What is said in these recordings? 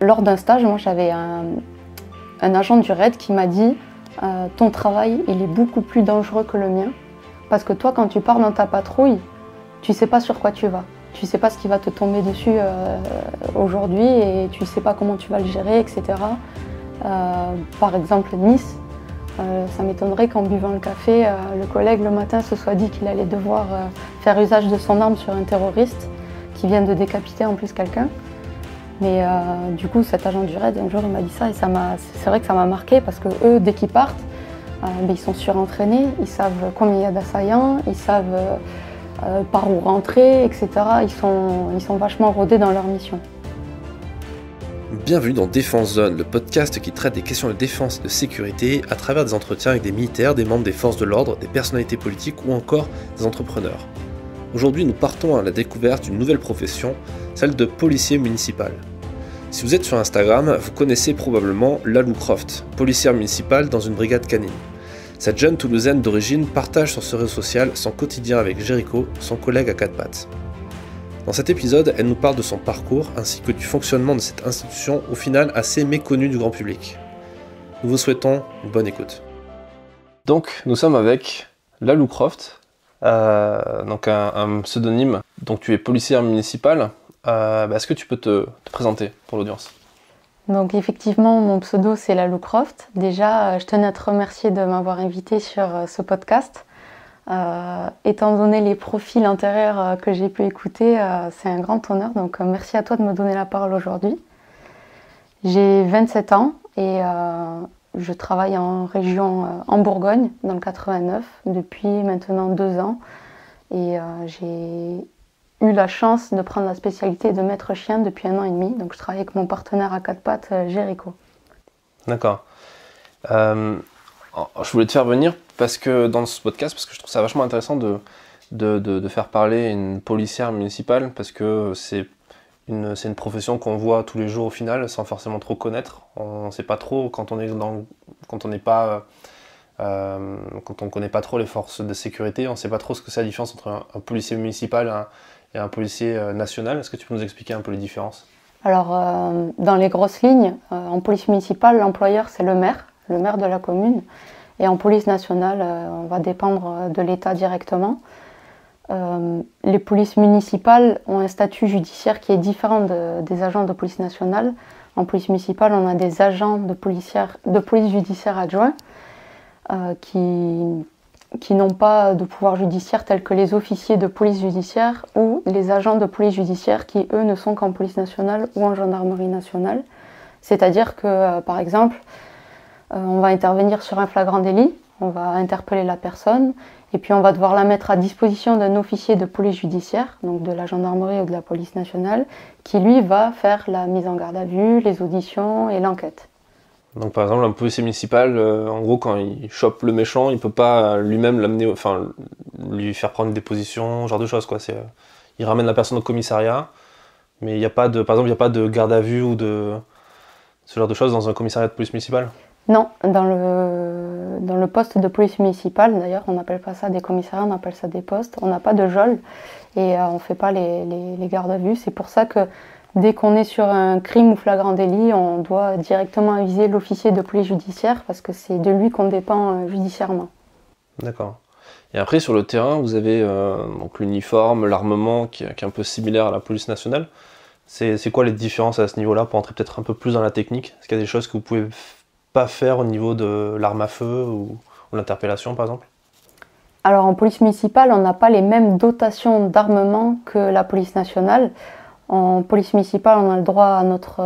lors d'un stage, moi j'avais un agent du RAID qui m'a dit ton travail il est beaucoup plus dangereux que le mien parce que toi quand tu pars dans ta patrouille, tu sais pas sur quoi tu vas. Tu sais pas ce qui va te tomber dessus aujourd'hui et tu sais pas comment tu vas le gérer, etc. Par exemple Nice, ça m'étonnerait qu'en buvant le café, le collègue le matin se soit dit qu'il allait devoir faire usage de son arme sur un terroriste qui vient de décapiter en plus quelqu'un. Mais du coup, cet agent du RAID, un jour, il m'a dit ça et c'est vrai que ça m'a marqué parce que eux, dès qu'ils partent, ils sont surentraînés, ils savent combien il y a d'assaillants, ils savent par où rentrer, etc. Ils sont vachement rodés dans leur mission. Bienvenue dans Défense Zone, le podcast qui traite des questions de défense et de sécurité à travers des entretiens avec des militaires, des membres des forces de l'ordre, des personnalités politiques ou encore des entrepreneurs. Aujourd'hui, nous partons à la découverte d'une nouvelle profession, celle de policier municipal. Si vous êtes sur Instagram, vous connaissez probablement Lalou Croft, policière municipale dans une brigade canine. Cette jeune Toulousaine d'origine partage sur ce réseau social son quotidien avec Jericho, son collègue à quatre pattes. Dans cet épisode, elle nous parle de son parcours ainsi que du fonctionnement de cette institution au final assez méconnue du grand public. Nous vous souhaitons une bonne écoute. Donc, nous sommes avec Lalou Croft, donc un pseudonyme. Donc tu es policière municipale. Est-ce que tu peux te présenter pour l'audience ? Donc effectivement, mon pseudo c'est Lalou Croft. Déjà, je tenais à te remercier de m'avoir invité sur ce podcast. Étant donné les profils antérieurs que j'ai pu écouter, c'est un grand honneur. Donc merci à toi de me donner la parole aujourd'hui. J'ai 27 ans et je travaille en région en Bourgogne, dans le 89, depuis maintenant 2 ans. Et j'ai eu la chance de prendre la spécialité de maître chien depuis 1 an et demi. Donc je travaille avec mon partenaire à quatre pattes, Jericho. D'accord. Je voulais te faire venir parce que dans ce podcast, parce que je trouve ça vachement intéressant de faire parler une policière municipale, parce que c'est une profession qu'on voit tous les jours au final, sans forcément trop connaître. On ne sait pas trop quand on connaît pas trop les forces de sécurité, on ne sait pas trop ce que c'est la différence entre un policier municipal et un policier national. Est-ce que tu peux nous expliquer un peu les différences ? Alors, dans les grosses lignes, en police municipale, l'employeur c'est le maire de la commune. Et en police nationale, on va dépendre de l'État directement. Les polices municipales ont un statut judiciaire qui est différent des agents de police nationale. En police municipale, on a des agents de police judiciaire adjoints qui n'ont pas de pouvoir judiciaire tel que les officiers de police judiciaire ou les agents de police judiciaire qui, eux, ne sont qu'en police nationale ou en gendarmerie nationale. C'est-à-dire que, par exemple, on va intervenir sur un flagrant délit, on va interpeller la personne et puis on va devoir la mettre à disposition d'un officier de police judiciaire, donc de la gendarmerie ou de la police nationale, qui lui va faire la mise en garde à vue, les auditions et l'enquête. Donc par exemple, un policier municipal, en gros, quand il chope le méchant, il peut pas lui-même l'amener, lui faire prendre une déposition, ce genre de choses, quoi. Il ramène la personne au commissariat, mais il y a pas de garde à vue ou de ce genre de choses dans un commissariat de police municipale. Non, dans le poste de police municipale, d'ailleurs, on n'appelle pas ça des commissariats, on appelle ça des postes. On n'a pas de geôle et on ne fait pas les gardes à vue. C'est pour ça que dès qu'on est sur un crime ou flagrant délit, on doit directement aviser l'officier de police judiciaire parce que c'est de lui qu'on dépend judiciairement. D'accord. Et après, sur le terrain, vous avez donc l'uniforme, l'armement qui est un peu similaire à la police nationale. C'est quoi les différences à ce niveau-là pour entrer peut-être un peu plus dans la technique ? Est-ce qu'il y a des choses que vous pouvez pas faire au niveau de l'arme à feu ou l'interpellation par exemple ? Alors en police municipale, on n'a pas les mêmes dotations d'armement que la police nationale. En police municipale, on a le droit à notre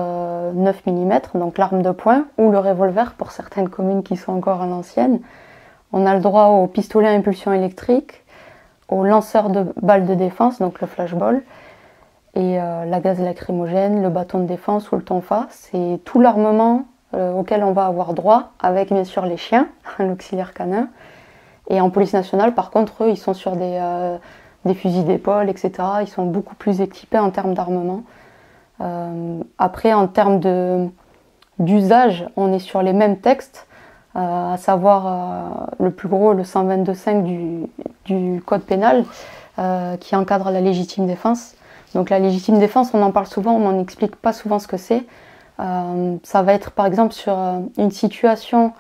9 mm, donc l'arme de poing, ou le revolver pour certaines communes qui sont encore à l'ancienne. On a le droit au pistolet à impulsion électrique, au lanceur de balles de défense, donc le flashball, et la gaz lacrymogène, le bâton de défense ou le tonfa. C'est tout l'armement auquel on va avoir droit, avec bien sûr les chiens, l'auxiliaire canin. Et en police nationale, par contre, eux, ils sont sur des fusils d'épaule, etc. Ils sont beaucoup plus équipés en termes d'armement. Après, en termes d'usage, on est sur les mêmes textes, à savoir le plus gros, le 122.5 du code pénal, qui encadre la légitime défense. Donc la légitime défense, on en parle souvent, mais on n'explique pas souvent ce que c'est. Ça va être par exemple sur une situation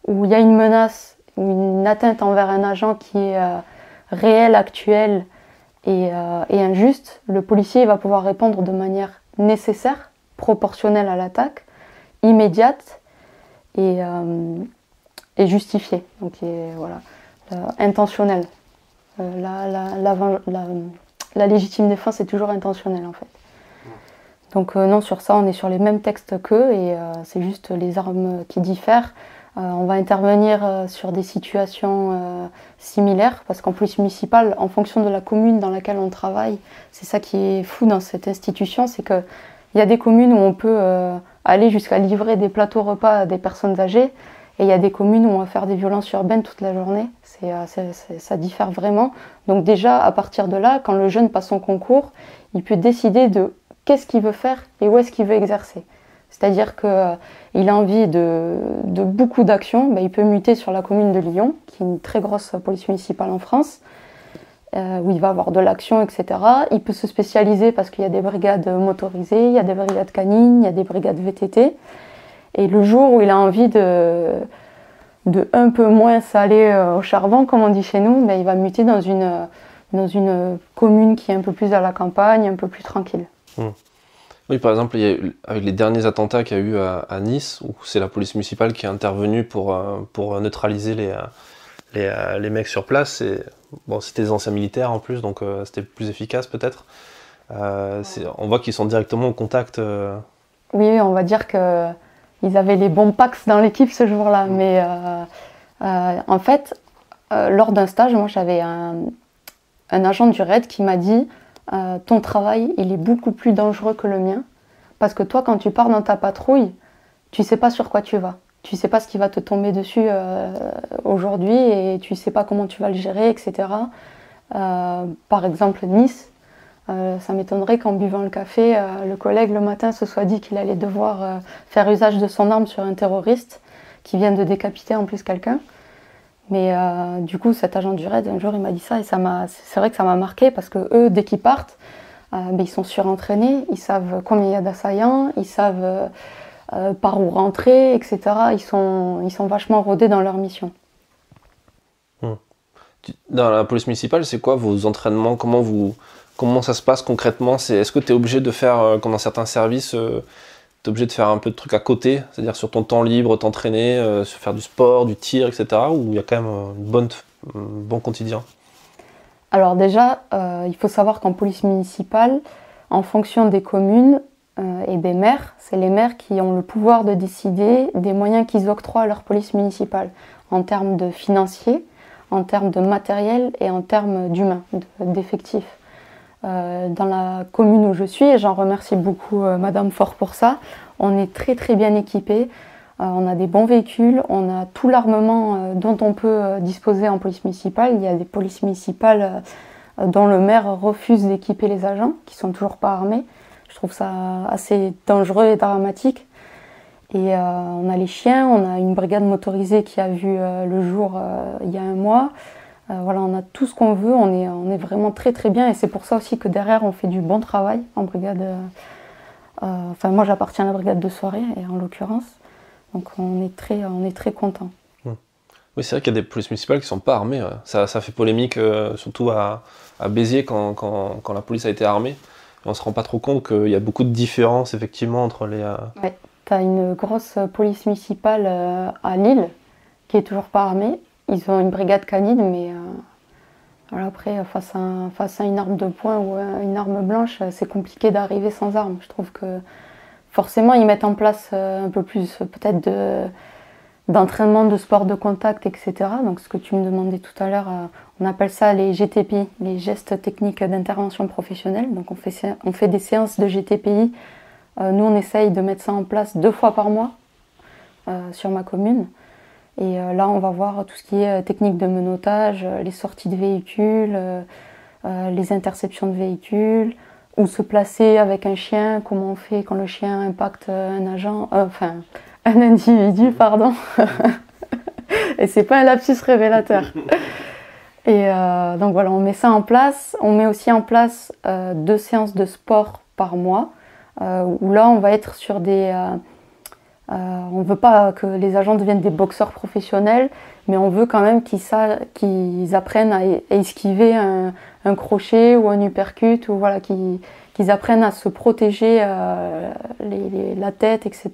où il y a une menace ou une atteinte envers un agent qui est réelle, actuelle et injuste. Le policier va pouvoir répondre de manière nécessaire, proportionnelle à l'attaque, immédiate et justifiée. Donc voilà, intentionnelle. La légitime défense est toujours intentionnelle en fait. Donc non, sur ça, on est sur les mêmes textes qu'eux et c'est juste les armes qui diffèrent. On va intervenir sur des situations similaires parce qu'en police municipale, en fonction de la commune dans laquelle on travaille, c'est ça qui est fou dans cette institution, c'est qu'il y a des communes où on peut aller jusqu'à livrer des plateaux repas à des personnes âgées et il y a des communes où on va faire des violences urbaines toute la journée. Ça diffère vraiment. Donc déjà, à partir de là, quand le jeune passe son concours, il peut décider de qu'est-ce qu'il veut faire et où est-ce qu'il veut exercer. C'est-à-dire qu'il a envie de beaucoup d'actions, il peut muter sur la commune de Lyon, qui est une très grosse police municipale en France, où il va avoir de l'action, etc. Il peut se spécialiser parce qu'il y a des brigades motorisées, il y a des brigades canines, il y a des brigades VTT. Et le jour où il a envie de un peu moins s'aller au charbon, comme on dit chez nous, il va muter dans une commune qui est un peu plus à la campagne, un peu plus tranquille. Oui, par exemple, avec les derniers attentats qu'il y a eu à Nice, où c'est la police municipale qui est intervenue pour neutraliser les mecs sur place. C'était des anciens militaires en plus, donc c'était plus efficace peut-être. On voit qu'ils sont directement au contact. Oui, on va dire qu'ils avaient les bons pax dans l'équipe ce jour-là. Mais en fait, lors d'un stage, moi j'avais un agent du RAID qui m'a dit ton travail, il est beaucoup plus dangereux que le mien. Parce que toi, quand tu pars dans ta patrouille, tu sais pas sur quoi tu vas. Tu sais pas ce qui va te tomber dessus aujourd'hui et tu sais pas comment tu vas le gérer, etc. Par exemple, Nice, ça m'étonnerait qu'en buvant le café, le collègue le matin se soit dit qu'il allait devoir faire usage de son arme sur un terroriste qui vient de décapiter en plus quelqu'un. Mais du coup, cet agent du RAID, un jour, il m'a dit ça et c'est vrai que ça m'a marqué parce que eux, dès qu'ils partent, ils sont surentraînés, ils savent combien il y a d'assaillants, ils savent par où rentrer, etc. Ils sont vachement rodés dans leur mission. Dans la police municipale, c'est quoi vos entraînements? Comment ça se passe concrètement? Est-ce que tu es obligé de faire, comme dans certains services, tu es obligé de faire un peu de trucs à côté, c'est-à-dire sur ton temps libre, t'entraîner, faire du sport, du tir, etc. Ou il y a quand même un bon quotidien? Alors déjà, il faut savoir qu'en police municipale, en fonction des communes et des maires, c'est les maires qui ont le pouvoir de décider des moyens qu'ils octroient à leur police municipale, en termes de financiers, en termes de matériel et en termes d'humains, d'effectifs. Dans la commune où je suis, et j'en remercie beaucoup Madame Faure pour ça, on est très très bien équipés, on a des bons véhicules, on a tout l'armement dont on peut disposer en police municipale. Il y a des polices municipales dont le maire refuse d'équiper les agents, qui sont toujours pas armés. Je trouve ça assez dangereux et dramatique. Et on a les chiens, on a une brigade motorisée qui a vu le jour il y a un mois. Voilà, on a tout ce qu'on veut, on est vraiment très très bien et c'est pour ça aussi que derrière on fait du bon travail en brigade. Moi j'appartiens à la brigade de soirée et en l'occurrence, donc on est très contents. Oui, c'est vrai qu'il y a des polices municipales qui ne sont pas armées. Ça fait polémique, surtout à Béziers quand la police a été armée. Et on ne se rend pas trop compte qu'il y a beaucoup de différences effectivement entre les... Ouais, tu as une grosse police municipale à Lille qui est toujours pas armée. Ils ont une brigade canine, mais voilà, après, face à une arme de poing ou une arme blanche, c'est compliqué d'arriver sans arme. Je trouve que forcément, ils mettent en place un peu plus peut-être d'entraînement de sport de contact, etc. Donc ce que tu me demandais tout à l'heure, on appelle ça les GTPI, les gestes techniques d'intervention professionnelle. Donc on fait des séances de GTPI. Nous, on essaye de mettre ça en place 2 fois par mois sur ma commune. Et là, on va voir tout ce qui est technique de menottage, les sorties de véhicules, les interceptions de véhicules, où se placer avec un chien, comment on fait quand le chien impacte un individu, pardon. Et c'est pas un lapsus révélateur. Et donc voilà, on met ça en place. On met aussi en place 2 séances de sport par mois, où là, on va être sur des On ne veut pas que les agents deviennent des boxeurs professionnels, mais on veut quand même qu'ils apprennent à esquiver un crochet ou un uppercut, ou voilà, qu'ils apprennent à se protéger la tête, etc.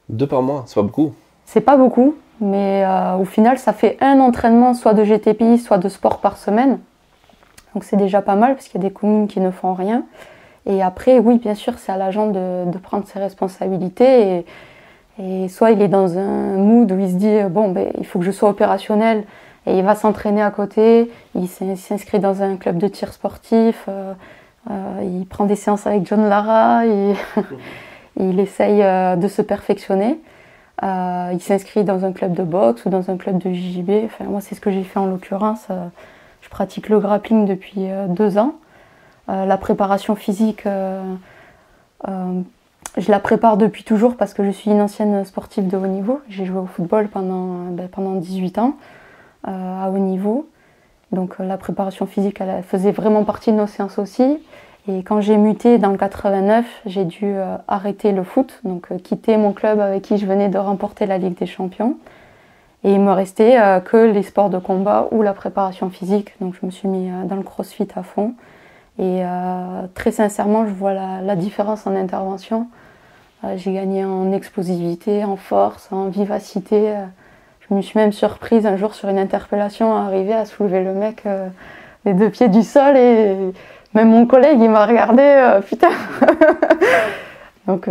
2 par mois, c'est pas beaucoup. C'est pas beaucoup, mais au final, ça fait un entraînement soit de GTPI, soit de sport par semaine. Donc c'est déjà pas mal, parce qu'il y a des communes qui ne font rien. Et après, oui, bien sûr, c'est à l'agent de prendre ses responsabilités. Et soit il est dans un mood où il se dit, bon, ben, il faut que je sois opérationnel, et il va s'entraîner à côté. Il s'inscrit dans un club de tir sportif. Il prend des séances avec John Lara. Il essaye de se perfectionner. Il s'inscrit dans un club de boxe ou dans un club de JJB. Enfin, moi, c'est ce que j'ai fait en l'occurrence. Je pratique le grappling depuis 2 ans. La préparation physique, je la prépare depuis toujours parce que je suis une ancienne sportive de haut niveau. J'ai joué au football pendant 18 ans à haut niveau. Donc la préparation physique, elle faisait vraiment partie de nos séances aussi. Et quand j'ai muté dans le 89, j'ai dû arrêter le foot, donc quitter mon club avec qui je venais de remporter la Ligue des Champions. Et il me restait que les sports de combat ou la préparation physique. Donc je me suis mis dans le crossfit à fond. Et très sincèrement, je vois la différence en intervention. J'ai gagné en explosivité, en force, en vivacité. Je me suis même surprise un jour sur une interpellation à arriver à soulever le mec les 2 pieds du sol. Et même mon collègue, il m'a regardé, putain. Donc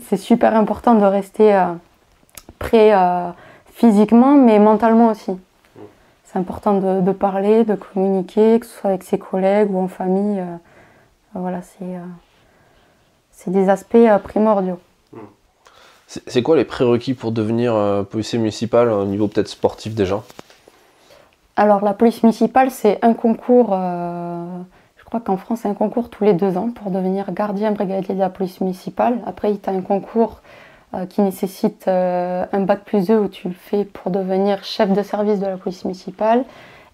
c'est super important de rester prêt physiquement, mais mentalement aussi. C'est important de parler, de communiquer, que ce soit avec ses collègues ou en famille. Voilà, c'est des aspects primordiaux. C'est quoi les prérequis pour devenir policier municipal au niveau peut-être sportif déjà? Alors la police municipale, c'est un concours, je crois qu'en France c'est un concours tous les 2 ans pour devenir gardien brigadier de la police municipale. Après, tu as un concours qui nécessite un bac+2 où tu le fais pour devenir chef de service de la police municipale,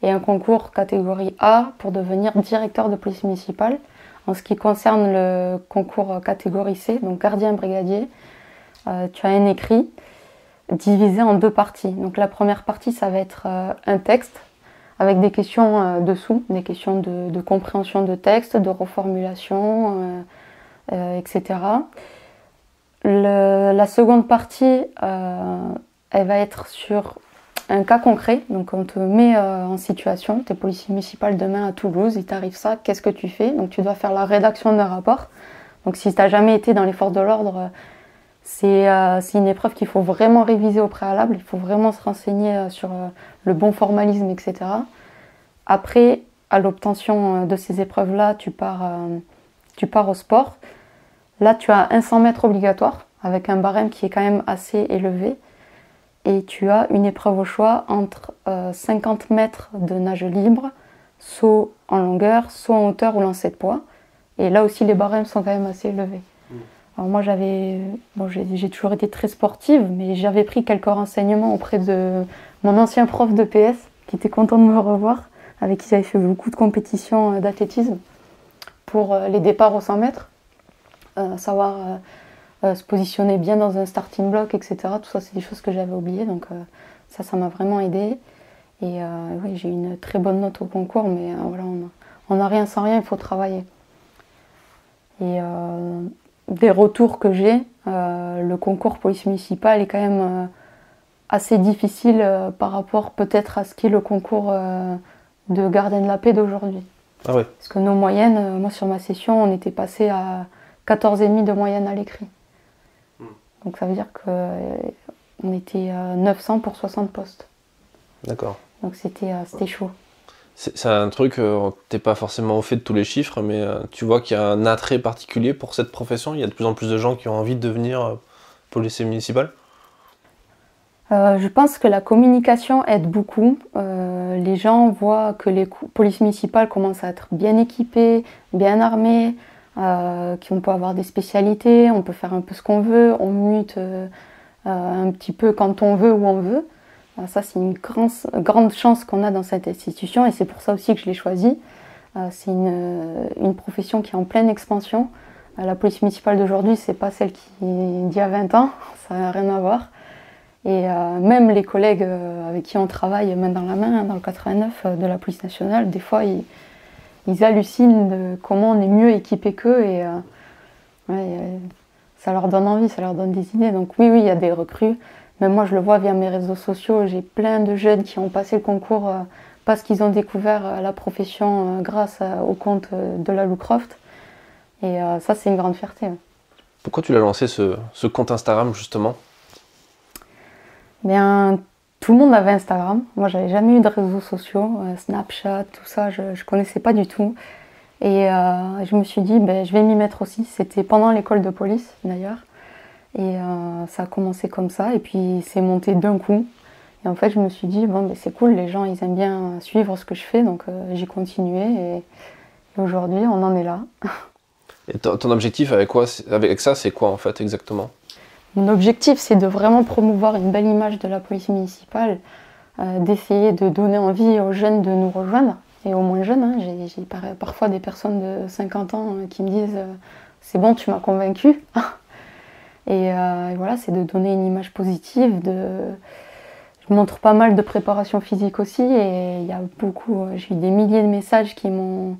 et un concours catégorie A pour devenir directeur de police municipale. En ce qui concerne le concours catégorie C, donc gardien brigadier, tu as un écrit divisé en 2 parties. Donc la première partie, ça va être un texte avec des questions dessous, des questions de compréhension de texte, de reformulation, etc. La seconde partie, elle va être sur un cas concret. Donc on te met en situation, tu es policier municipal demain à Toulouse, il t'arrive ça, qu'est-ce que tu fais? Donc tu dois faire la rédaction d'un rapport. Donc si tu n'as jamais été dans les forces de l'ordre, c'est une épreuve qu'il faut vraiment réviser au préalable, il faut vraiment se renseigner sur le bon formalisme, etc. Après, à l'obtention de ces épreuves-là, tu pars au sport. Là, tu as un 100 mètres obligatoire, avec un barème qui est quand même assez élevé. Et tu as une épreuve au choix entre 50 mètres de nage libre, saut en longueur, saut en hauteur ou lancer de poids. Et là aussi, les barèmes sont quand même assez élevés. Alors moi, j'ai toujours été très sportive, mais j'avais pris quelques renseignements auprès de mon ancien prof de PS, qui était content de me revoir, avec qui j'avais fait beaucoup de compétitions d'athlétisme pour les départs aux 100 mètres. Savoir se positionner bien dans un starting block, etc. Tout ça, c'est des choses que j'avais oubliées, donc ça m'a vraiment aidée. Et oui, j'ai eu une très bonne note au concours, mais voilà, on n'a rien sans rien, il faut travailler. Et des retours que j'ai, le concours police municipale est quand même assez difficile par rapport peut-être à ce qu'est le concours de gardien de la paix d'aujourd'hui. Ah ouais. Parce que nos moyennes, moi sur ma session, on était passé à 14,5 de moyenne à l'écrit. Donc ça veut dire qu'on était à 900 pour 60 postes. D'accord. Donc c'était chaud. C'est un truc, t'es pas forcément au fait de tous les chiffres, mais tu vois qu'il y a un attrait particulier pour cette profession. Il y a de plus en plus de gens qui ont envie de devenir policier municipal. Je pense que la communication aide beaucoup. Les gens voient que les polices municipales commencent à être bien équipées, bien armées, qu'on peut avoir des spécialités, on peut faire un peu ce qu'on veut, on mute un petit peu quand on veut, où on veut. Ça, c'est une grande chance qu'on a dans cette institution, et c'est pour ça aussi que je l'ai choisie. C'est une profession qui est en pleine expansion. La police municipale d'aujourd'hui, c'est pas celle d'il y a 20 ans, ça n'a rien à voir. Et même les collègues avec qui on travaille main dans la main, dans le 89 de la police nationale, des fois ils hallucinent de comment on est mieux équipés qu'eux et ça leur donne envie, ça leur donne des idées. Donc oui, il y a des recrues. Même moi, je le vois via mes réseaux sociaux, j'ai plein de jeunes qui ont passé le concours parce qu'ils ont découvert la profession grâce au compte de la Lou Croft. Et ça, c'est une grande fierté. Pourquoi tu l'as lancé ce compte Instagram justement? Bien, tout le monde avait Instagram. Moi, j'avais jamais eu de réseaux sociaux, Snapchat, tout ça, je connaissais pas du tout. Et je me suis dit, je vais m'y mettre aussi. C'était pendant l'école de police d'ailleurs. Et ça a commencé comme ça, et puis c'est monté d'un coup. Et en fait, je me suis dit, c'est cool, les gens, ils aiment bien suivre ce que je fais, donc j'ai continué. Et aujourd'hui, on en est là. Et ton objectif avec ça, c'est quoi en fait exactement? Mon objectif, c'est de vraiment promouvoir une belle image de la police municipale, d'essayer de donner envie aux jeunes de nous rejoindre, et aux moins jeunes. J'ai parfois des personnes de 50 ans qui me disent c'est bon, tu m'as convaincue. Et voilà, c'est de donner une image positive. Je montre pas mal de préparation physique aussi, et il y a j'ai eu des milliers de messages qui me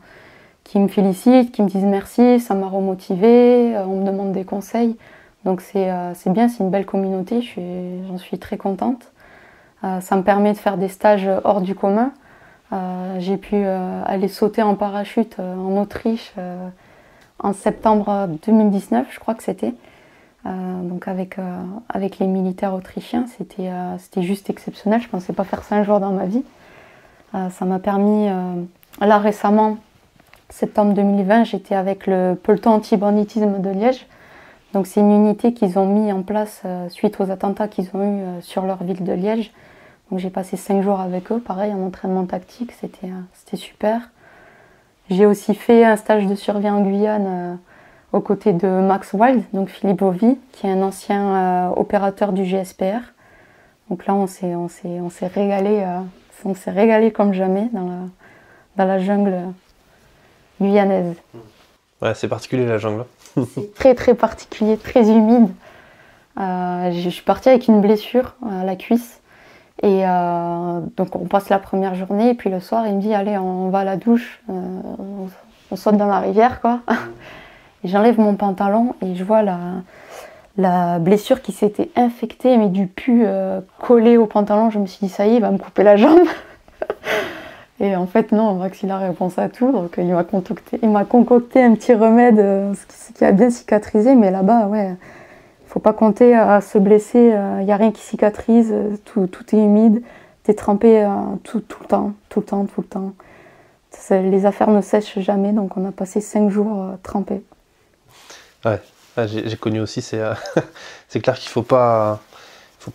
félicitent, qui me disent merci, ça m'a remotivée, on me demande des conseils. Donc c'est bien, c'est une belle communauté, j'en suis très contente. Ça me permet de faire des stages hors du commun. J'ai pu aller sauter en parachute en Autriche en septembre 2019, je crois que c'était. Donc avec les militaires autrichiens, c'était juste exceptionnel. Je ne pensais pas faire ça un jour dans ma vie. Ça m'a permis, là récemment, septembre 2020, j'étais avec le peloton anti-banditisme de Liège. Donc c'est une unité qu'ils ont mis en place suite aux attentats qu'ils ont eus sur leur ville de Liège. Donc j'ai passé 5 jours avec eux, pareil, en entraînement tactique, c'était super. J'ai aussi fait un stage de survie en Guyane aux côtés de Max Wild, donc Philippe Vauvy, qui est un ancien opérateur du GSPR. Donc là, on s'est régalé comme jamais dans la jungle guyanaise. Ouais, c'est particulier la jungle. C'est très très particulier, très humide. Je suis partie avec une blessure à la cuisse. Et donc on passe la première journée, et puis le soir, il me dit allez, on va à la douche, on saute dans la rivière, quoi. Et j'enlève mon pantalon et je vois la blessure qui s'était infectée, mais du pu collé au pantalon. Je me suis dit ça y est, il va me couper la jambe. Et en fait non, Max il a réponse à tout, donc il m'a concocté un petit remède qui a bien cicatrisé, mais là-bas ouais, faut pas compter à se blesser, y a rien qui cicatrise, tout est humide, t'es trempé tout le temps. Les affaires ne sèchent jamais, donc on a passé 5 jours trempés. Ouais, j'ai connu aussi, c'est clair qu'il faut pas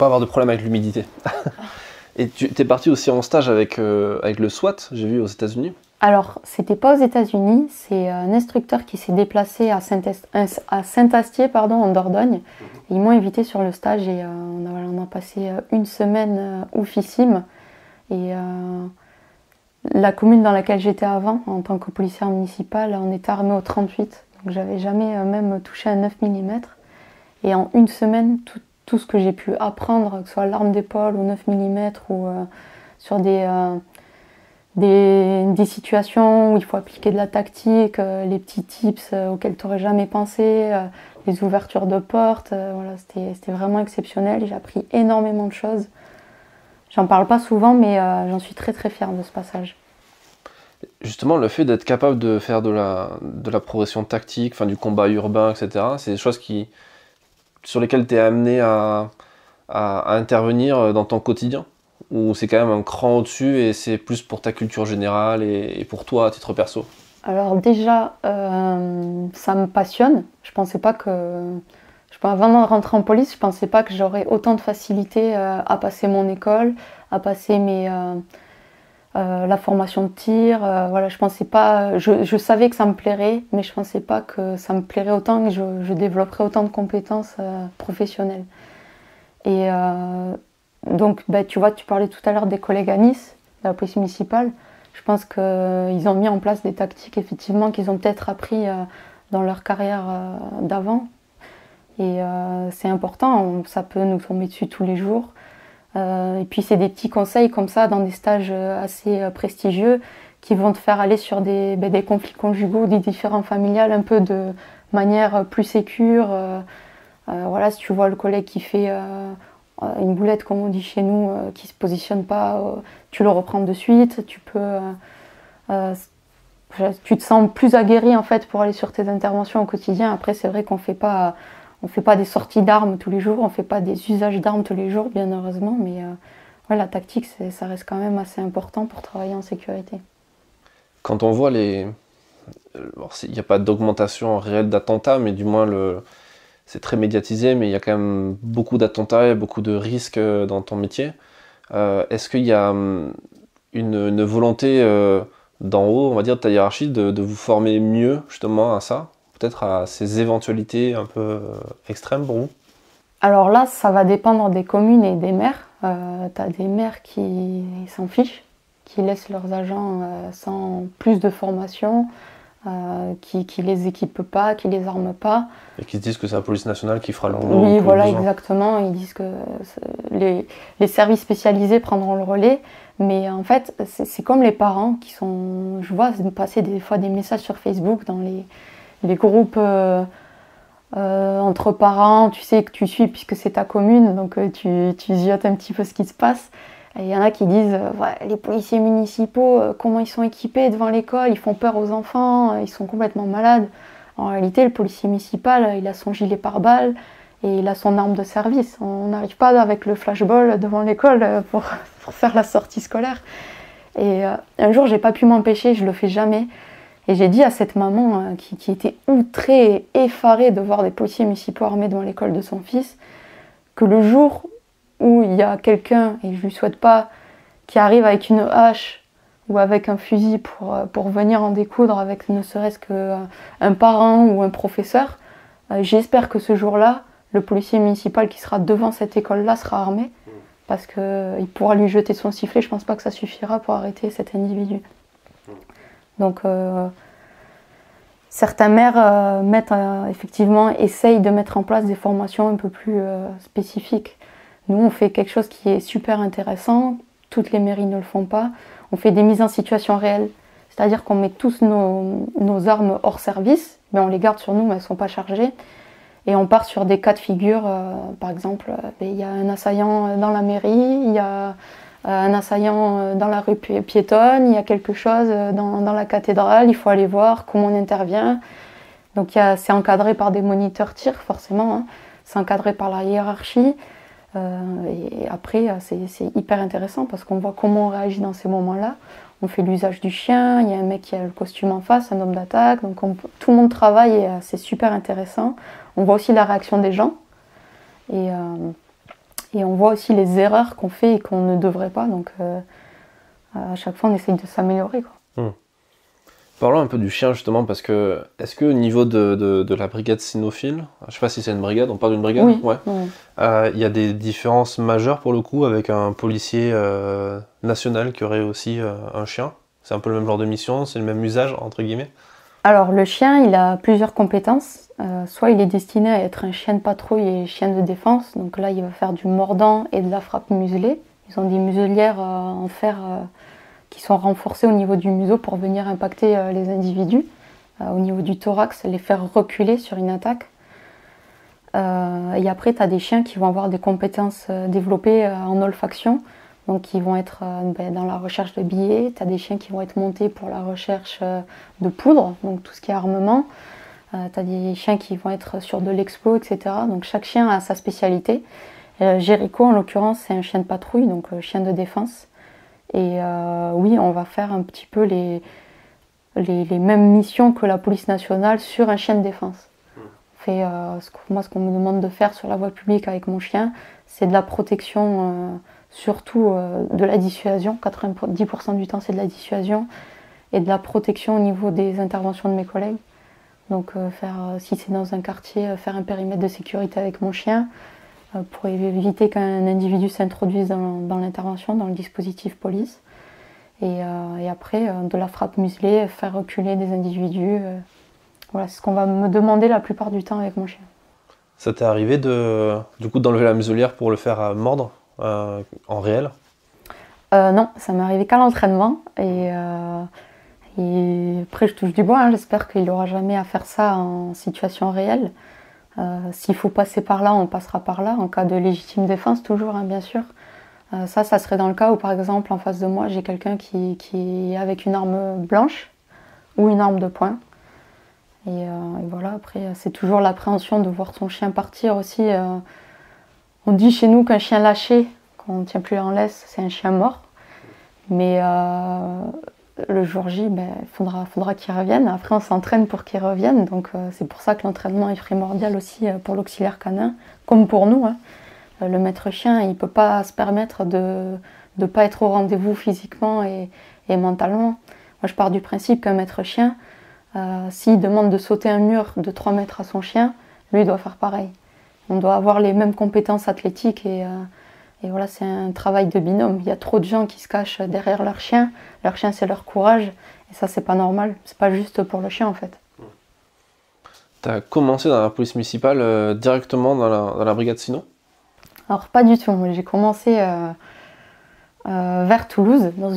avoir de problème avec l'humidité. Et tu es parti aussi en stage avec le SWAT, j'ai vu, aux États-Unis. Alors, c'était pas aux États-Unis, c'est un instructeur qui s'est déplacé à Saint-Astier, en Dordogne. Ils m'ont invité sur le stage et on a passé une semaine oufissime. Et la commune dans laquelle j'étais avant, en tant que policière municipale, on était armé au 38. Donc j'avais jamais même touché un 9 mm. Et en une semaine, tout ce que j'ai pu apprendre, que ce soit l'arme d'épaule ou 9 mm ou sur des situations où il faut appliquer de la tactique, les petits tips auxquels tu n'aurais jamais pensé, les ouvertures de portes, voilà, c'était vraiment exceptionnel. J'ai appris énormément de choses. J'en parle pas souvent, mais j'en suis très très fière de ce passage. Justement, le fait d'être capable de faire de la progression tactique, du combat urbain, etc., c'est des choses sur lesquelles tu es amené à intervenir dans ton quotidien? Ou c'est quand même un cran au-dessus et c'est plus pour ta culture générale et pour toi à titre perso? Alors déjà, ça me passionne. Avant de rentrer en police, je pensais pas que j'aurais autant de facilité à passer mon école, à passer la formation de tir. Voilà, je pensais pas. Je savais que ça me plairait, mais je pensais pas que ça me plairait autant et que je développerais autant de compétences professionnelles. Et donc, tu vois, tu parlais tout à l'heure des collègues à Nice, de la police municipale. Je pense qu'ils ont mis en place des tactiques, effectivement, qu'ils ont peut-être appris dans leur carrière d'avant. Et c'est important, ça peut nous tomber dessus tous les jours. Et puis c'est des petits conseils comme ça dans des stages assez prestigieux qui vont te faire aller sur des conflits conjugaux, des différends familiales un peu de manière plus sécure. Voilà, si tu vois le collègue qui fait une boulette comme on dit chez nous, qui se positionne pas, tu le reprends de suite, tu te sens plus aguerri en fait pour aller sur tes interventions au quotidien. Après c'est vrai qu'on fait pas des sorties d'armes tous les jours, on fait pas des usages d'armes tous les jours bien heureusement, mais ouais, la tactique ça reste quand même assez important pour travailler en sécurité. Quand on voit il n'y a pas d'augmentation réelle d'attentats, mais du moins c'est très médiatisé, mais il y a quand même beaucoup d'attentats et beaucoup de risques dans ton métier. Est-ce qu'il y a une volonté d'en haut, on va dire de ta hiérarchie, de vous former mieux justement à ça, peut-être à ces éventualités un peu extrêmes pour vous? Alors là, ça va dépendre des communes et des maires. Tu as des maires qui s'en fichent, qui laissent leurs agents sans plus de formation, qui les équipent pas, qui les arment pas. Et qui se disent que c'est la police nationale qui fera le boulot. Oui, voilà, exactement. Ils disent que les services spécialisés prendront le relais. Mais en fait, c'est comme les parents qui sont... Je vois passer des fois des messages sur Facebook dans les groupes entre parents, tu sais que tu suis puisque c'est ta commune, donc tu ziotes un petit peu ce qui se passe. Et il y en a qui disent ouais, les policiers municipaux, comment ils sont équipés devant l'école, ils font peur aux enfants, ils sont complètement malades. En réalité, le policier municipal, il a son gilet pare-balles et il a son arme de service. On n'arrive pas avec le flashball devant l'école pour faire la sortie scolaire. Et un jour, j'ai pas pu m'empêcher, je le fais jamais. Et j'ai dit à cette maman qui était outrée et effarée de voir des policiers municipaux armés devant l'école de son fils, que le jour où il y a quelqu'un, et je lui souhaite pas, qui arrive avec une hache ou avec un fusil pour venir en découdre avec ne serait-ce qu'un parent ou un professeur, j'espère que ce jour-là, le policier municipal qui sera devant cette école-là sera armé, parce qu'il pourra lui jeter son sifflet, je pense pas que ça suffira pour arrêter cet individu. Donc certains maires effectivement essayent de mettre en place des formations un peu plus spécifiques. Nous, on fait quelque chose qui est super intéressant, toutes les mairies ne le font pas. On fait des mises en situation réelles, c'est-à-dire qu'on met tous nos armes hors service, mais on les garde sur nous, mais elles ne sont pas chargées. Et on part sur des cas de figure, par exemple, il y a un assaillant dans la mairie, il y a un assaillant dans la rue piétonne, il y a quelque chose dans la cathédrale, il faut aller voir comment on intervient. Donc c'est encadré par des moniteurs tir, forcément, hein. C'est encadré par la hiérarchie. Et après, c'est hyper intéressant parce qu'on voit comment on réagit dans ces moments-là. On fait l'usage du chien, il y a un mec qui a le costume en face, un homme d'attaque, donc tout le monde travaille et c'est super intéressant. On voit aussi la réaction des gens et on voit aussi les erreurs qu'on fait et qu'on ne devrait pas, donc à chaque fois on essaye de s'améliorer, quoi. Parlons un peu du chien justement, parce que est-ce qu'au niveau de la brigade cynophile, je ne sais pas si c'est une brigade, on parle d'une brigade? Oui. Ouais. Oui. Il y a des différences majeures pour le coup avec un policier national qui aurait aussi un chien? C'est un peu le même genre de mission, c'est le même usage entre guillemets? Alors le chien, il a plusieurs compétences. Soit il est destiné à être un chien de patrouille et chien de défense, donc là il va faire du mordant et de la frappe muselée. Ils ont des muselières en fer qui sont renforcées au niveau du museau pour venir impacter les individus. Au niveau du thorax, les faire reculer sur une attaque. Et après, tu as des chiens qui vont avoir des compétences développées en olfaction, donc qui vont être dans la recherche de billets. Tu as des chiens qui vont être montés pour la recherche de poudre, donc tout ce qui est armement. Tu as des chiens qui vont être sur de l'explo, etc. Donc chaque chien a sa spécialité. Jericho, en l'occurrence, c'est un chien de patrouille, donc chien de défense. Et oui, on va faire un petit peu les mêmes missions que la police nationale sur un chien de défense. Fait, ce qu'on me demande de faire sur la voie publique avec mon chien, c'est de la protection, surtout de la dissuasion. 90% du temps, c'est de la dissuasion. Et de la protection au niveau des interventions de mes collègues. Donc, si c'est dans un quartier, faire un périmètre de sécurité avec mon chien pour éviter qu'un individu s'introduise dans l'intervention, dans le dispositif police. Et après, de la frappe muselée, faire reculer des individus. Voilà, c'est ce qu'on va me demander la plupart du temps avec mon chien. Ça t'est arrivé du coup d'enlever la muselière pour le faire mordre en réel? Non, ça m'est arrivé qu'à l'entraînement. Et après, je touche du bois, hein, j'espère qu'il n'aura jamais à faire ça en situation réelle. S'il faut passer par là, on passera par là, en cas de légitime défense, toujours, hein, bien sûr. Ça serait dans le cas où, par exemple, en face de moi, j'ai quelqu'un qui est avec une arme blanche ou une arme de poing. Et voilà, après, c'est toujours l'appréhension de voir son chien partir aussi. On dit chez nous qu'un chien lâché, quand on ne tient plus en laisse, c'est un chien mort. Mais le jour J, il faudra qu'il revienne. Après, on s'entraîne pour qu'il revienne. Donc, c'est pour ça que l'entraînement est primordial aussi pour l'auxiliaire canin, comme pour nous, hein. Le maître chien, il ne peut pas se permettre de ne pas être au rendez-vous physiquement et mentalement. Moi, je pars du principe qu'un maître chien, s'il demande de sauter un mur de 3 mètres à son chien, lui doit faire pareil. On doit avoir les mêmes compétences athlétiques et voilà, c'est un travail de binôme. Il y a trop de gens qui se cachent derrière leur chien. Leur chien, c'est leur courage. Et ça, c'est pas normal. C'est pas juste pour le chien, en fait. Tu as commencé dans la police municipale directement dans la brigade Sino? Alors, pas du tout. J'ai commencé vers Toulouse, dans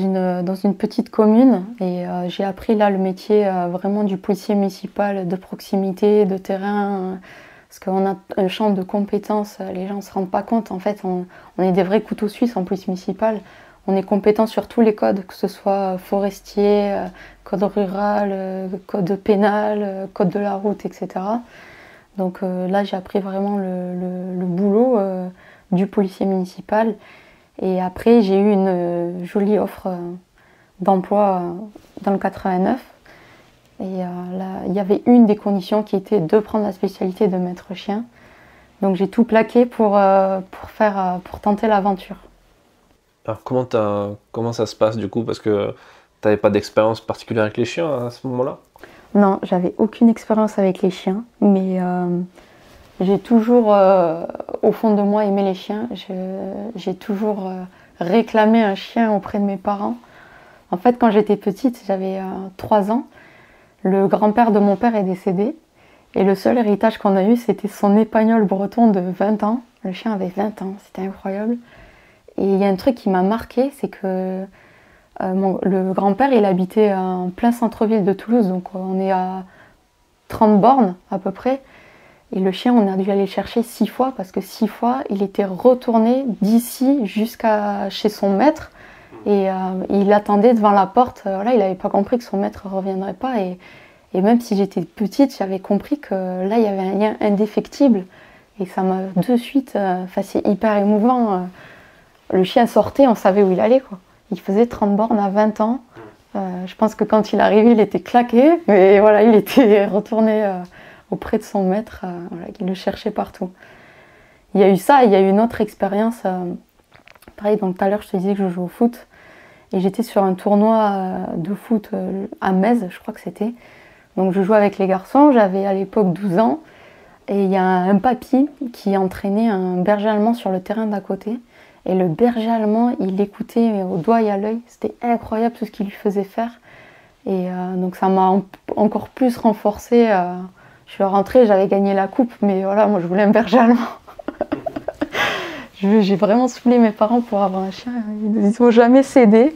une petite commune. Et j'ai appris là le métier vraiment du policier municipal de proximité, de terrain. Parce qu'on a un champ de compétences, les gens ne se rendent pas compte. En fait, on est des vrais couteaux suisses en police municipale. On est compétent sur tous les codes, que ce soit forestier, code rural, code pénal, code de la route, etc. Donc là, j'ai appris vraiment le boulot du policier municipal. Et après, j'ai eu une jolie offre d'emploi dans le 89. Et là, il y avait une des conditions qui était de prendre la spécialité de maître chien. Donc j'ai tout plaqué pour tenter l'aventure. Alors comment ça se passe du coup? Parce que tu n'avais pas d'expérience particulière avec les chiens à ce moment-là? Non, j'avais aucune expérience avec les chiens, mais j'ai toujours, au fond de moi, aimé les chiens. J'ai toujours réclamé un chien auprès de mes parents. En fait, quand j'étais petite, j'avais 3 ans. Le grand-père de mon père est décédé et le seul héritage qu'on a eu, c'était son épagnol breton de 20 ans. Le chien avait 20 ans, c'était incroyable. Et il y a un truc qui m'a marqué, c'est que le grand-père, il habitait en plein centre-ville de Toulouse, donc on est à 30 bornes à peu près. Et le chien, on a dû aller le chercher 6 fois, parce que 6 fois, il était retourné d'ici jusqu'à chez son maître. Et il attendait devant la porte. Là, il n'avait pas compris que son maître ne reviendrait pas. Et même si j'étais petite, j'avais compris que là, il y avait un lien indéfectible. Et ça m'a de suite... c'est hyper émouvant. Le chien sortait, on savait où il allait, quoi. Il faisait 30 bornes à 20 ans. Je pense que quand il arrivait, il était claqué. Mais voilà, il était retourné auprès de son maître. Voilà, il le cherchait partout. Il y a eu ça. Il y a eu une autre expérience. Pareil, donc tout à l'heure, je te disais que je joue au foot. Et j'étais sur un tournoi de foot à Metz, je crois que c'était. Donc je jouais avec les garçons, j'avais à l'époque 12 ans. Et il y a un papy qui entraînait un berger allemand sur le terrain d'à côté. Et le berger allemand, il l'écoutait au doigt et à l'œil. C'était incroyable tout ce qu'il lui faisait faire. Et donc ça m'a encore plus renforcée. Je suis rentrée, j'avais gagné la coupe, mais voilà, moi je voulais un berger allemand. J'ai vraiment saoulé mes parents pour avoir un chien. Ils n'ont jamais cédé.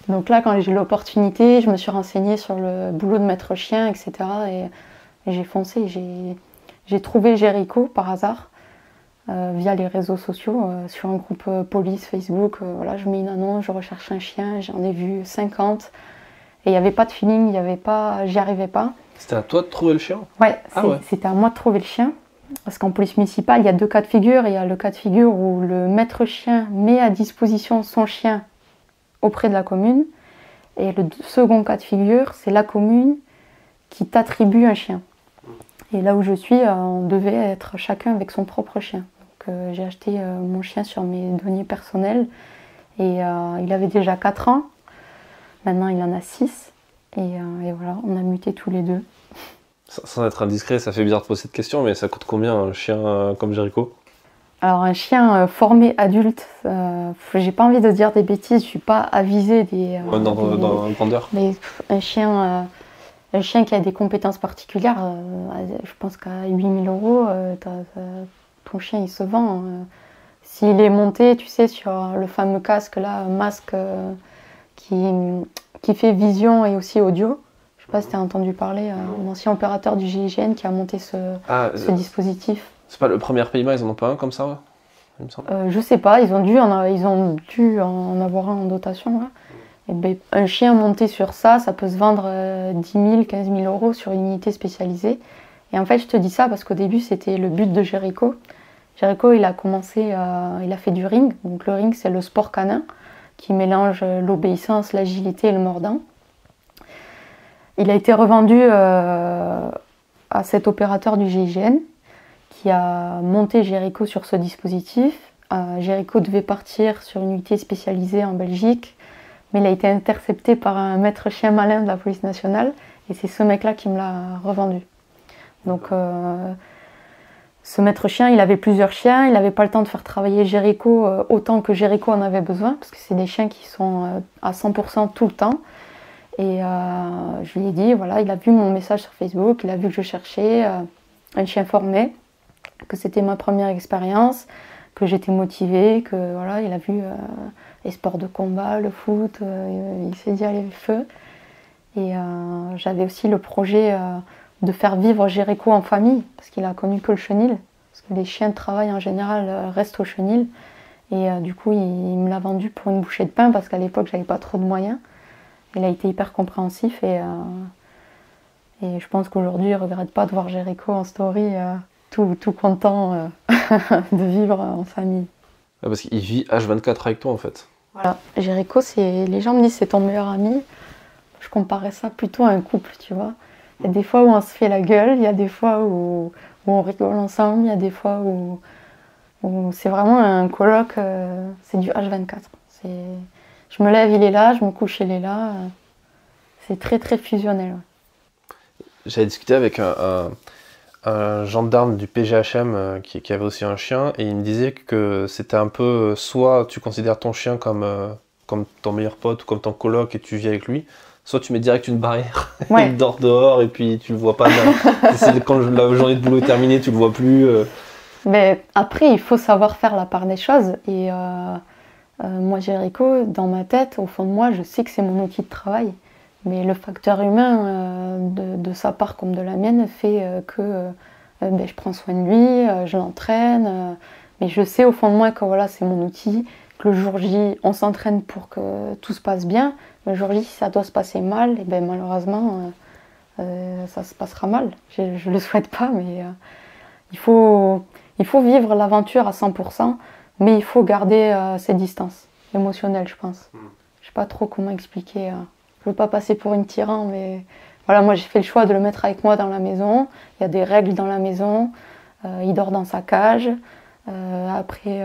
Donc là, quand j'ai eu l'opportunité, je me suis renseignée sur le boulot de maître chien, etc. Et j'ai foncé. J'ai trouvé Jericho par hasard via les réseaux sociaux, sur un groupe police Facebook. Voilà, je mets une annonce, je recherche un chien. J'en ai vu 50. Et il n'y avait pas de feeling, j'y arrivais pas. C'était à toi de trouver le chien? Ouais, c'était à moi de trouver le chien. Parce qu'en police municipale, il y a 2 cas de figure. Il y a le cas de figure où le maître chien met à disposition son chien auprès de la commune. Et le second cas de figure, c'est la commune qui t'attribue un chien. Et là où je suis, on devait être chacun avec son propre chien. Donc j'ai acheté mon chien sur mes deniers personnels. Et il avait déjà 4 ans. Maintenant, il en a 6. Et voilà, on a muté tous les 2. Sans être indiscret, ça fait bizarre de poser cette question, mais ça coûte combien un chien comme Jericho? Alors un chien formé adulte, j'ai pas envie de dire des bêtises, je suis pas avisée des... dans la grandeur. Mais un chien Un chien qui a des compétences particulières, je pense qu'à 8 000 euros, ton chien il se vend. S'il est monté, tu sais, sur le fameux casque là, masque qui fait vision et aussi audio. Je sais pas si tu as entendu parler, un ancien opérateur du GIGN qui a monté ce dispositif. C'est pas le premier Pays-Bas, ils en ont pas un comme ça, ouais, il me semble. Je sais pas, ils ont dû en avoir un en dotation. Là. Et ben, un chien monté sur ça, ça peut se vendre 10 000, 15 000 euros sur une unité spécialisée. Et en fait, je te dis ça parce qu'au début, c'était le but de Jericho. Jericho, il a fait du ring. Donc le ring, c'est le sport canin qui mélange l'obéissance, l'agilité et le mordant. Il a été revendu à cet opérateur du GIGN qui a monté Jericho sur ce dispositif. Jericho devait partir sur une unité spécialisée en Belgique, mais il a été intercepté par un maître chien malin de la police nationale et c'est ce mec-là qui me l'a revendu. Donc ce maître chien, il avait plusieurs chiens, il n'avait pas le temps de faire travailler Jericho autant que Jericho en avait besoin, parce que c'est des chiens qui sont à 100% tout le temps. Et je lui ai dit, voilà, il a vu mon message sur Facebook, il a vu que je cherchais un chien formé, que c'était ma première expérience, que j'étais motivée, que voilà, il a vu les sports de combat, le foot, il s'est dit allez, feu. Et j'avais aussi le projet de faire vivre Jericho en famille, parce qu'il a connu que le chenil, parce que les chiens de travail en général restent au chenil. Et du coup, il me l'a vendu pour une bouchée de pain, parce qu'à l'époque, j'avais pas trop de moyens. Il a été hyper compréhensif et je pense qu'aujourd'hui, il ne regrette pas de voir Jericho en story, tout content de vivre en famille. Ouais, parce qu'il vit H24 avec toi en fait. Voilà, Jericho, les gens me disent c'est ton meilleur ami. Je comparais ça plutôt à un couple, tu vois. Il y a des fois où on se fait la gueule, il y a des fois où on rigole ensemble, il y a des fois où c'est vraiment un coloc, c'est du H24. Je me lève, il est là, je me couche, il est là. C'est très très fusionnel. Ouais. J'avais discuté avec un gendarme du PGHM qui avait aussi un chien et il me disait que c'était un peu soit tu considères ton chien comme ton meilleur pote ou comme ton coloc et tu vis avec lui, soit tu mets direct une barrière, ouais. Il dort dehors et puis tu le vois pas. Quand la journée de boulot est terminée, tu le vois plus. Mais après, il faut savoir faire la part des choses et moi, Jericho, dans ma tête, au fond de moi, je sais que c'est mon outil de travail. Mais le facteur humain, de sa part comme de la mienne, fait que je prends soin de lui, je l'entraîne. Mais je sais au fond de moi que voilà, c'est mon outil, que le jour J, on s'entraîne pour que tout se passe bien. Le jour J, si ça doit se passer mal, et ben, malheureusement, ça se passera mal. Je ne le souhaite pas, mais il faut vivre l'aventure à 100%. Mais il faut garder ses distances émotionnelles, je pense. Je ne sais pas trop comment expliquer. Je ne veux pas passer pour une tyran, mais voilà, moi j'ai fait le choix de le mettre avec moi dans la maison. Il y a des règles dans la maison. Il dort dans sa cage. Après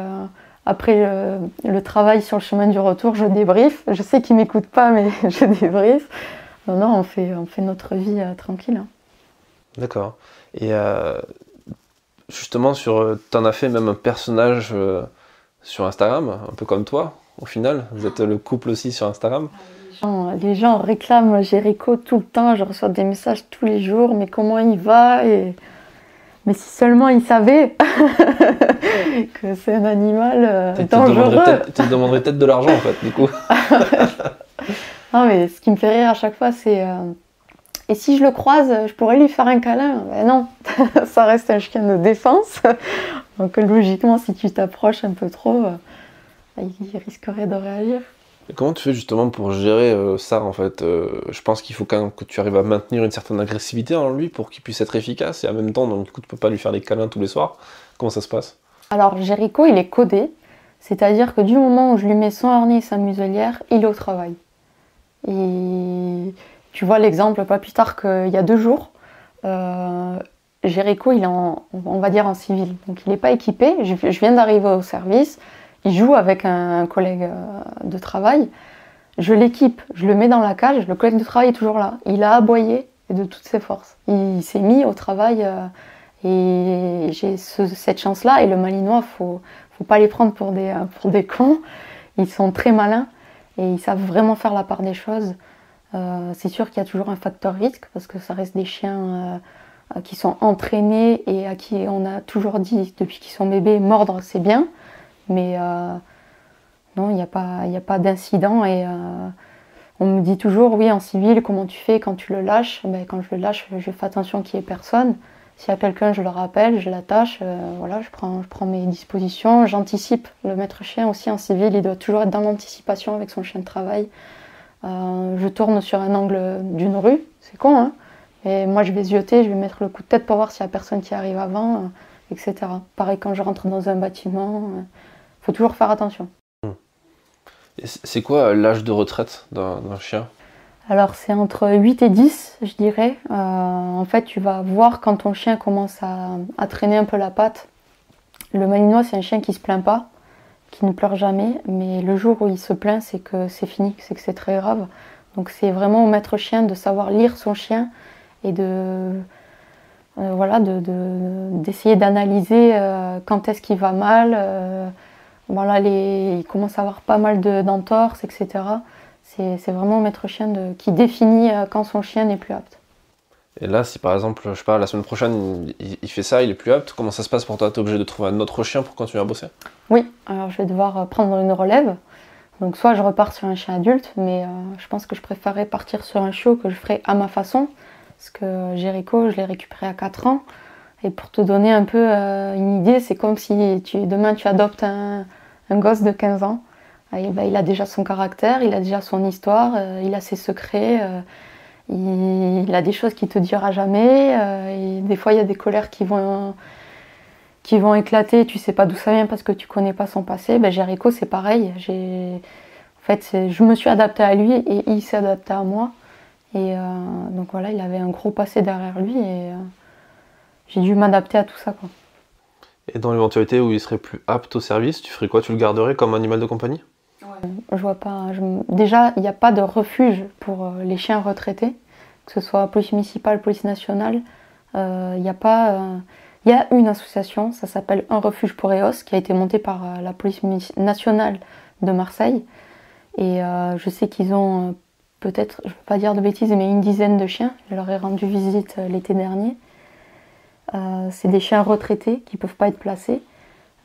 le travail sur le chemin du retour, je débriefe. Je sais qu'il ne m'écoute pas, mais je débriefe. Non, on fait notre vie tranquille. Hein. D'accord. Et justement, t'en as fait même un personnage sur Instagram, un peu comme toi, au final. Vous êtes le couple aussi sur Instagram. Les gens réclament Jericho tout le temps. Je reçois des messages tous les jours. Mais comment il va Mais si seulement ils savaient que c'est un animal dangereux. Tu te demanderais peut-être de l'argent, en fait, du coup. Non, mais ce qui me fait rire à chaque fois, c'est... Et si je le croise, je pourrais lui faire un câlin. Ben non, ça reste un chien de défense. Donc logiquement, si tu t'approches un peu trop, il risquerait de réagir. Et comment tu fais justement pour gérer ça en fait Je pense qu'il faut quand même que tu arrives à maintenir une certaine agressivité en lui pour qu'il puisse être efficace et en même temps, donc du coup, tu peux pas lui faire des câlins tous les soirs. Comment ça se passe? Alors Jericho, il est codé. C'est-à-dire que du moment où je lui mets son harnais et sa muselière, il est au travail. Et... Tu vois l'exemple, pas plus tard qu'il y a 2 jours, Jericho, il est on va dire en civil, donc il n'est pas équipé. Je viens d'arriver au service, il joue avec un collègue de travail, je l'équipe, je le mets dans la cage, le collègue de travail est toujours là. Il a aboyé de toutes ses forces. Il s'est mis au travail et j'ai cette chance-là. Et le Malinois, faut pas les prendre pour des cons. Ils sont très malins et ils savent vraiment faire la part des choses. C'est sûr qu'il y a toujours un facteur risque parce que ça reste des chiens qui sont entraînés et à qui on a toujours dit depuis qu'ils sont bébés, mordre c'est bien, mais non, il n'y a pas d'incident et on me dit toujours, oui, en civil, comment tu fais quand tu le lâches? Ben, quand je le lâche, je fais attention qu'il n'y ait personne. S'il y a quelqu'un, je le rappelle, je l'attache, voilà, je prends mes dispositions, j'anticipe. Le maître chien aussi en civil, il doit toujours être dans l'anticipation avec son chien de travail. Je tourne sur un angle d'une rue, c'est con, hein, mais moi je vais zioter, je vais mettre le coup de tête pour voir s'il y a personne qui arrive avant, etc. Pareil quand je rentre dans un bâtiment, faut toujours faire attention. Et c'est quoi l'âge de retraite d'un chien? Alors c'est entre 8 et 10, je dirais. En fait, tu vas voir quand ton chien commence à traîner un peu la patte. Le malinois, c'est un chien qui se plaint pas, qui ne pleure jamais, mais le jour où il se plaint, c'est que c'est fini, c'est que c'est très grave. Donc c'est vraiment au maître chien de savoir lire son chien et d'essayer d'analyser quand est-ce qu'il va mal. Voilà, il commence à avoir pas mal d'entorses, etc. C'est vraiment au maître chien qui définit quand son chien n'est plus apte. Et là, si par exemple, je sais pas, la semaine prochaine, il fait ça, il est plus apte, comment ça se passe pour toi? T'es obligé de trouver un autre chien pour continuer à bosser? Oui, alors je vais devoir prendre une relève. Donc soit je repars sur un chien adulte, mais je pense que je préférerais partir sur un chiot que je ferai à ma façon. Parce que Jericho, je l'ai récupéré à 4 ans. Et pour te donner un peu une idée, c'est comme si demain tu adoptes un gosse de 15 ans. Et ben, il a déjà son caractère, il a déjà son histoire, il a ses secrets. Il a des choses qu'il te dira jamais. Et des fois, il y a des colères qui vont éclater. Tu sais pas d'où ça vient parce que tu connais pas son passé. Ben, Jericho, c'est pareil. En fait, je me suis adaptée à lui et il s'est adapté à moi. Et donc voilà, il avait un gros passé derrière lui et j'ai dû m'adapter à tout ça, quoi. Et dans l'éventualité où il serait plus apte au service, tu ferais quoi? Tu le garderais comme animal de compagnie? Je vois pas. Déjà, il n'y a pas de refuge pour les chiens retraités, que ce soit police municipale, police nationale. Il y a pas. Il y a une association, ça s'appelle Un refuge pour EOS, qui a été montée par la police nationale de Marseille. Et je sais qu'ils ont peut-être, je ne veux pas dire de bêtises, mais une dizaine de chiens. Je leur ai rendu visite l'été dernier. C'est des chiens retraités qui ne peuvent pas être placés.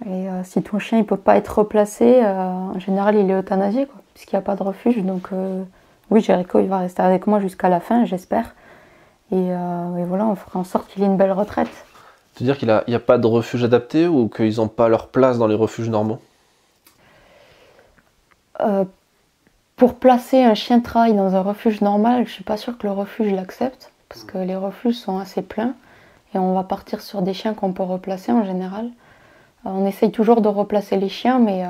Et si ton chien ne peut pas être replacé, en général il est euthanasié, quoi, puisqu'il n'y a pas de refuge. Donc oui, Jericho il va rester avec moi jusqu'à la fin, j'espère. Et voilà, on fera en sorte qu'il ait une belle retraite. Tu veux dire qu'il n'y a pas de refuge adapté ou qu'ils n'ont pas leur place dans les refuges normaux? Pour placer un chien de travail dans un refuge normal, je ne suis pas sûre que le refuge l'accepte, parce que les refuges sont assez pleins. Et on va partir sur des chiens qu'on peut replacer en général. On essaye toujours de replacer les chiens, mais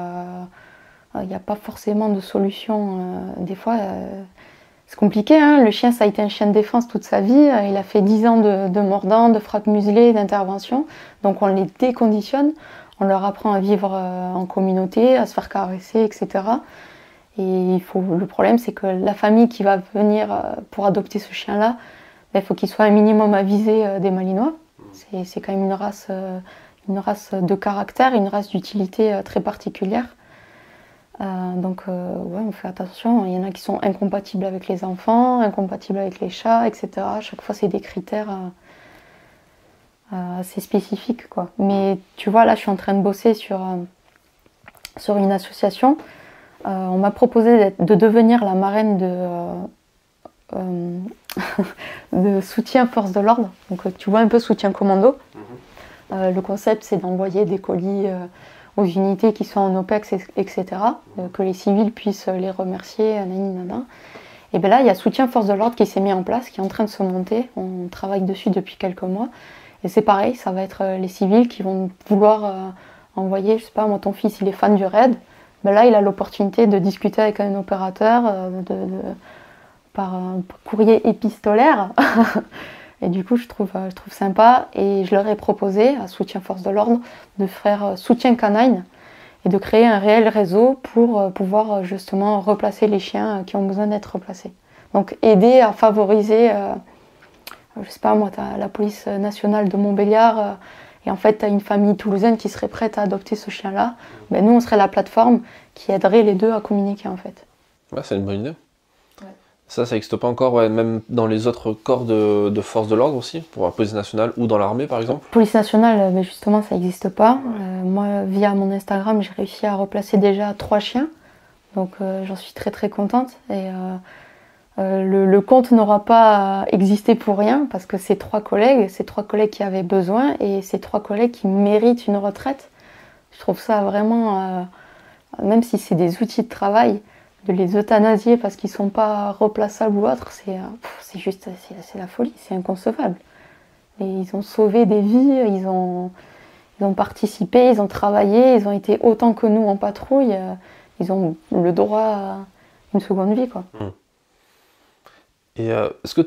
il n'y a pas forcément de solution. Des fois, c'est compliqué, hein. Le chien, ça a été un chien de défense toute sa vie. Il a fait 10 ans de mordant, de frappe muselée, d'intervention. Donc on les déconditionne. On leur apprend à vivre en communauté, à se faire caresser, etc. Et le problème, c'est que la famille qui va venir pour adopter ce chien-là, il faut qu'il soit un minimum avisé des malinois. C'est quand même une race de caractère, une race d'utilité très particulière. Donc ouais, on fait attention. Il y en a qui sont incompatibles avec les enfants, incompatibles avec les chats, etc. À chaque fois, c'est des critères assez spécifiques, quoi. Mais tu vois, là, je suis en train de bosser sur une association. On m'a proposé de devenir la marraine de soutien force de l'ordre. Donc tu vois un peu soutien commando. Le concept, c'est d'envoyer des colis aux unités qui sont en OPEX, etc. Que les civils puissent les remercier, nanana. Et bien là, il y a soutien force de l'ordre qui s'est mis en place, qui est en train de se monter. On travaille dessus depuis quelques mois. Et c'est pareil, ça va être les civils qui vont vouloir envoyer, je sais pas, moi, ton fils, il est fan du raid. Ben là, il a l'opportunité de discuter avec un opérateur par un courrier épistolaire. Et du coup, je trouve sympa. Et je leur ai proposé, à Soutien Force de l'Ordre, de faire Soutien Canine et de créer un réel réseau pour pouvoir justement replacer les chiens qui ont besoin d'être replacés. Donc aider à favoriser, je sais pas moi, t'as la police nationale de Montbéliard, et en fait t'as une famille toulousaine qui serait prête à adopter ce chien-là. Ben, nous, on serait la plateforme qui aiderait les deux à communiquer, en fait. Ouais, c'est une bonne idée. Ça n'existe pas encore, ouais, même dans les autres corps de force de l'ordre aussi, pour la police nationale ou dans l'armée par exemple? Police nationale, mais justement, ça n'existe pas. Moi, via mon Instagram, j'ai réussi à replacer déjà 3 chiens. Donc j'en suis très très contente. Et le compte n'aura pas existé pour rien, parce que c'est 3 collègues qui avaient besoin, et ces 3 collègues qui méritent une retraite. Je trouve ça vraiment, même si c'est des outils de travail, de les euthanasier parce qu'ils ne sont pas replaçables ou autre, c'est juste, c'est la folie, c'est inconcevable. Et ils ont sauvé des vies, ils ont participé, ils ont travaillé, ils ont été autant que nous en patrouille, ils ont le droit à une seconde vie, quoi. Et est-ce que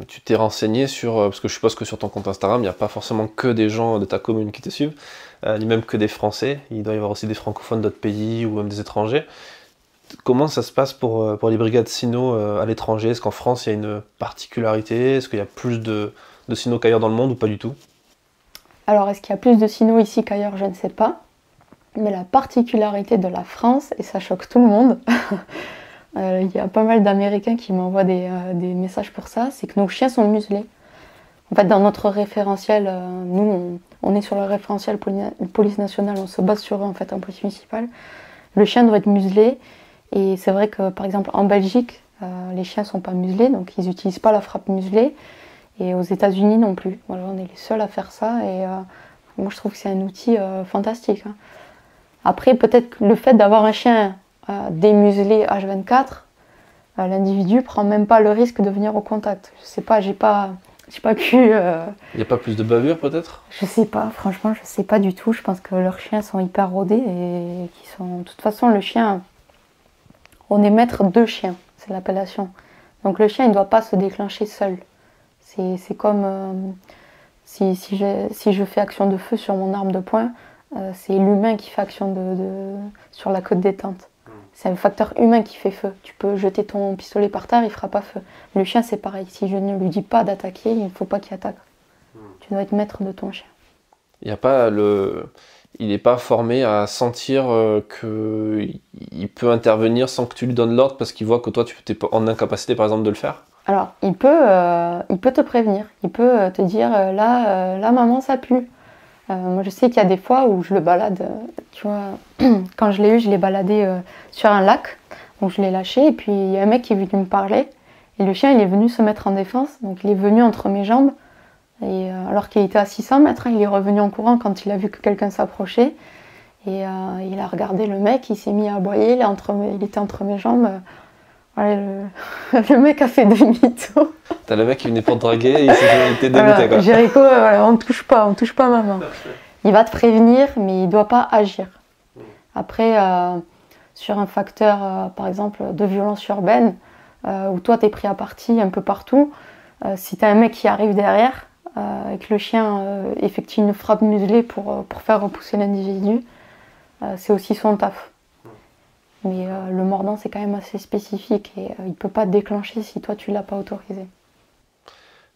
tu t'es renseigné sur, parce que je suppose que sur ton compte Instagram, il n'y a pas forcément que des gens de ta commune qui te suivent, ni même que des Français, il doit y avoir aussi des francophones d'autres pays ou même des étrangers. Comment ça se passe pour les brigades cyno à l'étranger? Est-ce qu'en France il y a une particularité? Est-ce qu'il y a plus de cyno qu'ailleurs dans le monde ou pas du tout? Alors, est-ce qu'il y a plus de cyno ici qu'ailleurs? Je ne sais pas. Mais la particularité de la France, et ça choque tout le monde, il y a pas mal d'Américains qui m'envoient des messages pour ça, c'est que nos chiens sont muselés. En fait, dans notre référentiel, nous, on est sur le référentiel police nationale, on se base sur eux en fait en police municipale. Le chien doit être muselé, et c'est vrai que par exemple en Belgique, les chiens ne sont pas muselés, donc ils n'utilisent pas la frappe muselée, et aux États-Unis non plus. Voilà, on est les seuls à faire ça, et moi je trouve que c'est un outil fantastique. Hein. Après, peut-être que le fait d'avoir un chien démuselé H24, l'individu prend même pas le risque de venir au contact. Je sais pas, j'ai pas pu. Il n'y a pas plus de bavure peut-être? Je sais pas, franchement, je sais pas du tout. Je pense que leurs chiens sont hyper rodés et qui sont. De toute façon, le chien, on est maître de chien, c'est l'appellation. Donc le chien, il ne doit pas se déclencher seul. C'est comme si je fais action de feu sur mon arme de poing, c'est l'humain qui fait action sur la côte détente. C'est le facteur humain qui fait feu. Tu peux jeter ton pistolet par terre, il ne fera pas feu. Le chien, c'est pareil. Si je ne lui dis pas d'attaquer, il ne faut pas qu'il attaque. Tu dois être maître de ton chien. Il n'est pas formé à sentir qu'il peut intervenir sans que tu lui donnes l'ordre parce qu'il voit que toi, tu es en incapacité, par exemple, de le faire? Alors, il peut te prévenir. Il peut te dire, là, maman, ça pue. Moi, je sais qu'il y a des fois où je le balade, tu vois, quand je l'ai eu, je l'ai baladé sur un lac, donc je l'ai lâché, et puis il y a un mec qui est venu me parler, et le chien, il est venu se mettre en défense, donc il est venu entre mes jambes, et alors qu'il était à 600 mètres, hein, il est revenu en courant quand il a vu que quelqu'un s'approchait, et il a regardé le mec, il s'est mis à aboyer, il était entre mes jambes, ouais, le mec a fait demi-tour. T'as le mec qui venait pour te draguer et il s'était dégoûté, voilà, quoi. Jéricho, voilà, on ne touche pas maman. Il va te prévenir, mais il ne doit pas agir. Après, sur un facteur, par exemple, de violence urbaine, où toi tu es pris à partie un peu partout, si tu as un mec qui arrive derrière, et que le chien effectue une frappe muselée pour faire repousser l'individu, c'est aussi son taf. Mais le mordant, c'est quand même assez spécifique et il ne peut pas te déclencher si toi tu ne l'as pas autorisé.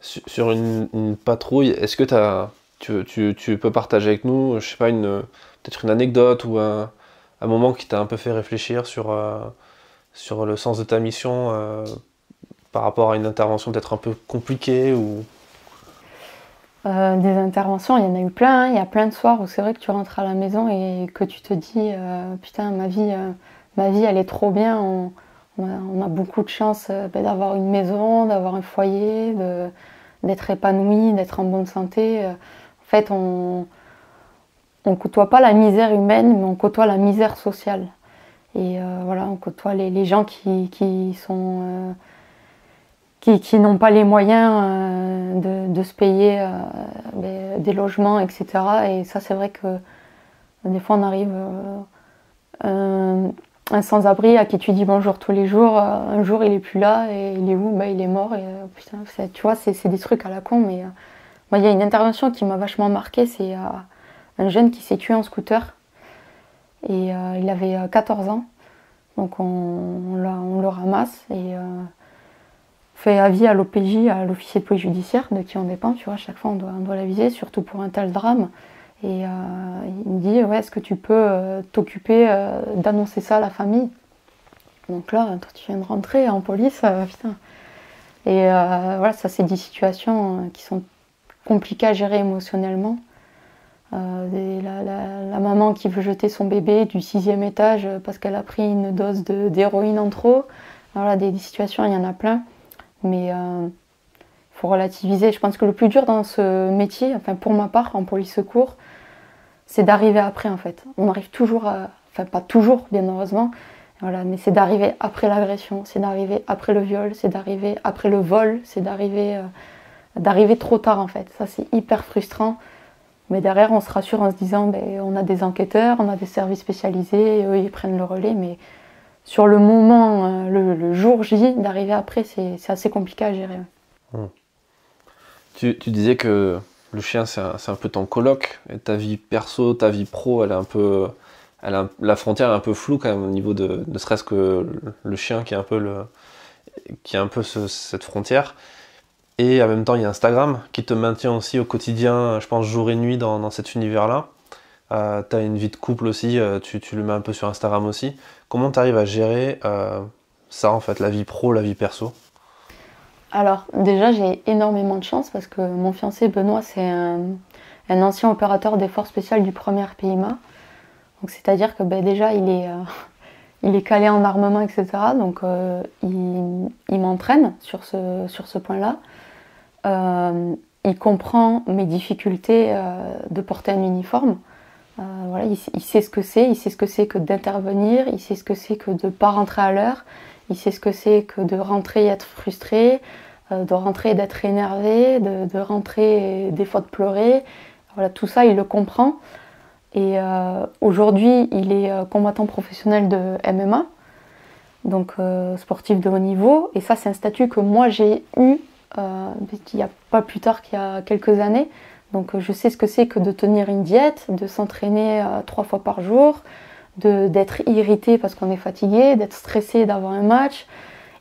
Sur une patrouille, est-ce que tu peux partager avec nous, je sais pas, peut-être une anecdote ou un moment qui t'a un peu fait réfléchir sur le sens de ta mission par rapport à une intervention peut-être un peu compliquée ou... Des interventions, il y en a eu plein. Hein. Il y a plein de soirs où c'est vrai que tu rentres à la maison et que tu te dis putain, ma vie elle est trop bien. On a beaucoup de chance d'avoir une maison, d'avoir un foyer, d'être épanoui, d'être en bonne santé. En fait, on côtoie pas la misère humaine, mais on côtoie la misère sociale. Et voilà, on côtoie les gens qui sont... qui n'ont pas les moyens de se payer des logements, etc. Et ça, c'est vrai que des fois, on arrive un sans-abri à qui tu dis bonjour tous les jours. Un jour, il est plus là et il est où? Il est mort. Et, putain, tu vois, c'est des trucs à la con. Mais moi, il y a une intervention qui m'a vachement marquée. C'est un jeune qui s'est tué en scooter. Et il avait 14 ans. Donc, on le ramasse et... fait avis à l'OPJ, à l'officier de police judiciaire, de qui on dépend, tu vois, à chaque fois on doit l'aviser, surtout pour un tel drame. Et il me dit, ouais, est-ce que tu peux t'occuper d'annoncer ça à la famille? donc là, toi tu viens de rentrer en police, putain. Et voilà, ça c'est des situations qui sont compliquées à gérer émotionnellement. La maman qui veut jeter son bébé du 6e étage parce qu'elle a pris une dose d'héroïne en trop. Voilà, des situations, il y en a plein. Mais il faut relativiser. Je pense que le plus dur dans ce métier, enfin pour ma part, en police secours, c'est d'arriver après en fait. On arrive toujours enfin pas toujours, bien heureusement, voilà, mais c'est d'arriver après l'agression, c'est d'arriver après le viol, c'est d'arriver après le vol, c'est d'arriver trop tard en fait. Ça c'est hyper frustrant. Mais derrière, on se rassure en se disant ben, on a des enquêteurs, on a des services spécialisés, et eux ils prennent le relais. Mais sur le moment, le jour J, d'arriver après, c'est assez compliqué à gérer. Tu disais que le chien c'est un peu ton coloc, et ta vie perso, ta vie pro, la frontière est un peu floue quand même au niveau de ne serait-ce que le chien qui est un peu cette frontière. Et en même temps, il y a Instagram qui te maintient aussi au quotidien, je pense, jour et nuit dans cet univers-là. Tu as une vie de couple aussi, tu le mets un peu sur Instagram aussi. Comment tu arrives à gérer ça, en fait, la vie pro, la vie perso? Alors, déjà, j'ai énormément de chance parce que mon fiancé Benoît, c'est un ancien opérateur des forces spéciales du 1er PIMA. Donc, c'est-à-dire que ben, déjà, il est calé en armement, etc. Donc, il m'entraîne sur ce point-là. Il comprend mes difficultés de porter un uniforme. Voilà, il sait ce que c'est que d'intervenir, il sait ce que c'est que de ne pas rentrer à l'heure, il sait ce que c'est que de rentrer et être frustré, de rentrer et d'être énervé, de rentrer et des fois de pleurer. Voilà, tout ça, il le comprend. Et aujourd'hui, il est combattant professionnel de MMA, donc sportif de haut niveau. Et ça, c'est un statut que moi, j'ai eu il n'y a pas plus tard qu'il y a quelques années. Donc je sais ce que c'est que de tenir une diète, de s'entraîner 3 fois par jour, d'être irrité parce qu'on est fatigué, d'être stressé d'avoir un match.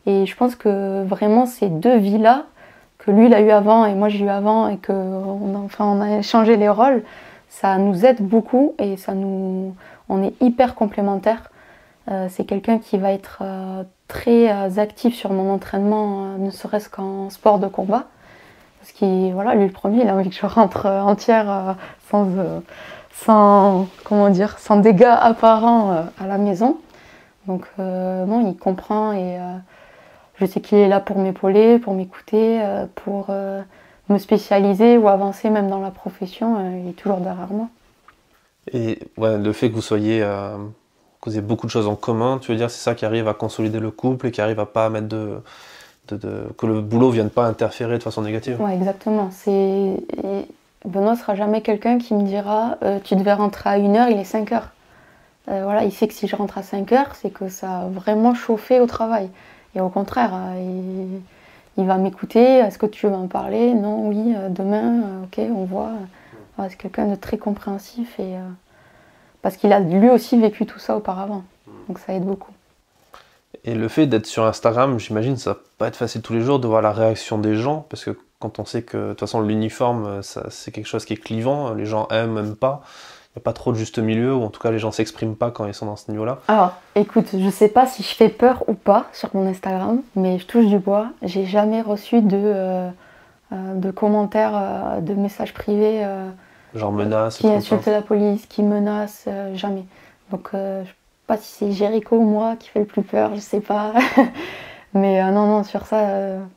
Et je pense que vraiment ces deux vies-là, que lui il a eu avant et moi j'ai eu avant et qu'on a échangé les rôles, ça nous aide beaucoup et on est hyper complémentaires. C'est quelqu'un qui va être très actif sur mon entraînement, ne serait-ce qu'en sport de combat. Parce qu'il, voilà, lui le premier, il a envie que je rentre entière sans dégâts apparents à la maison. Donc non, il comprend et je sais qu'il est là pour m'épauler, pour m'écouter, pour me spécialiser ou avancer même dans la profession. Il est toujours derrière moi. Et ouais, le fait que vous soyez... que vous ayez beaucoup de choses en commun, tu veux dire, c'est ça qui arrive à consolider le couple et qui arrive à pas mettre que le boulot vienne pas interférer de façon négative. Ouais, exactement. Benoît sera jamais quelqu'un qui me dira tu devais rentrer à 1h, il est 5h. Voilà, il sait que si je rentre à 5h, c'est que ça a vraiment chauffé au travail. Et au contraire, il va m'écouter. Est-ce que tu veux en parler? Non, oui, demain, ok, on voit. Voilà, c'est quelqu'un de très compréhensif et parce qu'il a lui aussi vécu tout ça auparavant. Donc ça aide beaucoup. Et le fait d'être sur Instagram, j'imagine ça va pas être facile tous les jours de voir la réaction des gens, parce que quand on sait que de toute façon l'uniforme c'est quelque chose qui est clivant, les gens aiment, même pas, il n'y a pas trop de juste milieu, ou en tout cas les gens s'expriment pas quand ils sont dans ce niveau-là. Alors écoute, je sais pas si je fais peur ou pas sur mon Instagram, mais je touche du bois, j'ai jamais reçu de commentaires, de messages privés genre menaces, qui insultent la police, qui menacent, jamais. Donc je sais pas si c'est Jéricho ou moi qui fait le plus peur, je sais pas. Mais non, sur ça...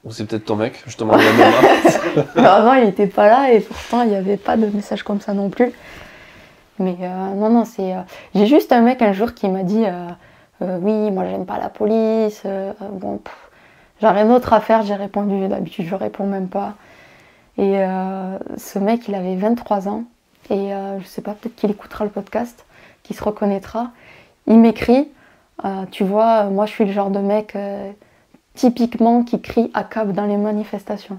Ou c'est peut-être ton mec, justement, il y a menace. Avant, il était pas là et pourtant, il n'y avait pas de message comme ça non plus. Mais non, c'est... J'ai juste un mec un jour qui m'a dit oui, moi, j'aime pas la police. Bon, j'ai rien d'autre à faire, j'ai répondu. D'habitude, je réponds même pas. Et ce mec, il avait 23 ans. Et je sais pas, peut-être qu'il écoutera le podcast, qu'il se reconnaîtra. Il m'écrit, tu vois, moi, je suis le genre de mec... typiquement qui crie à cap dans les manifestations.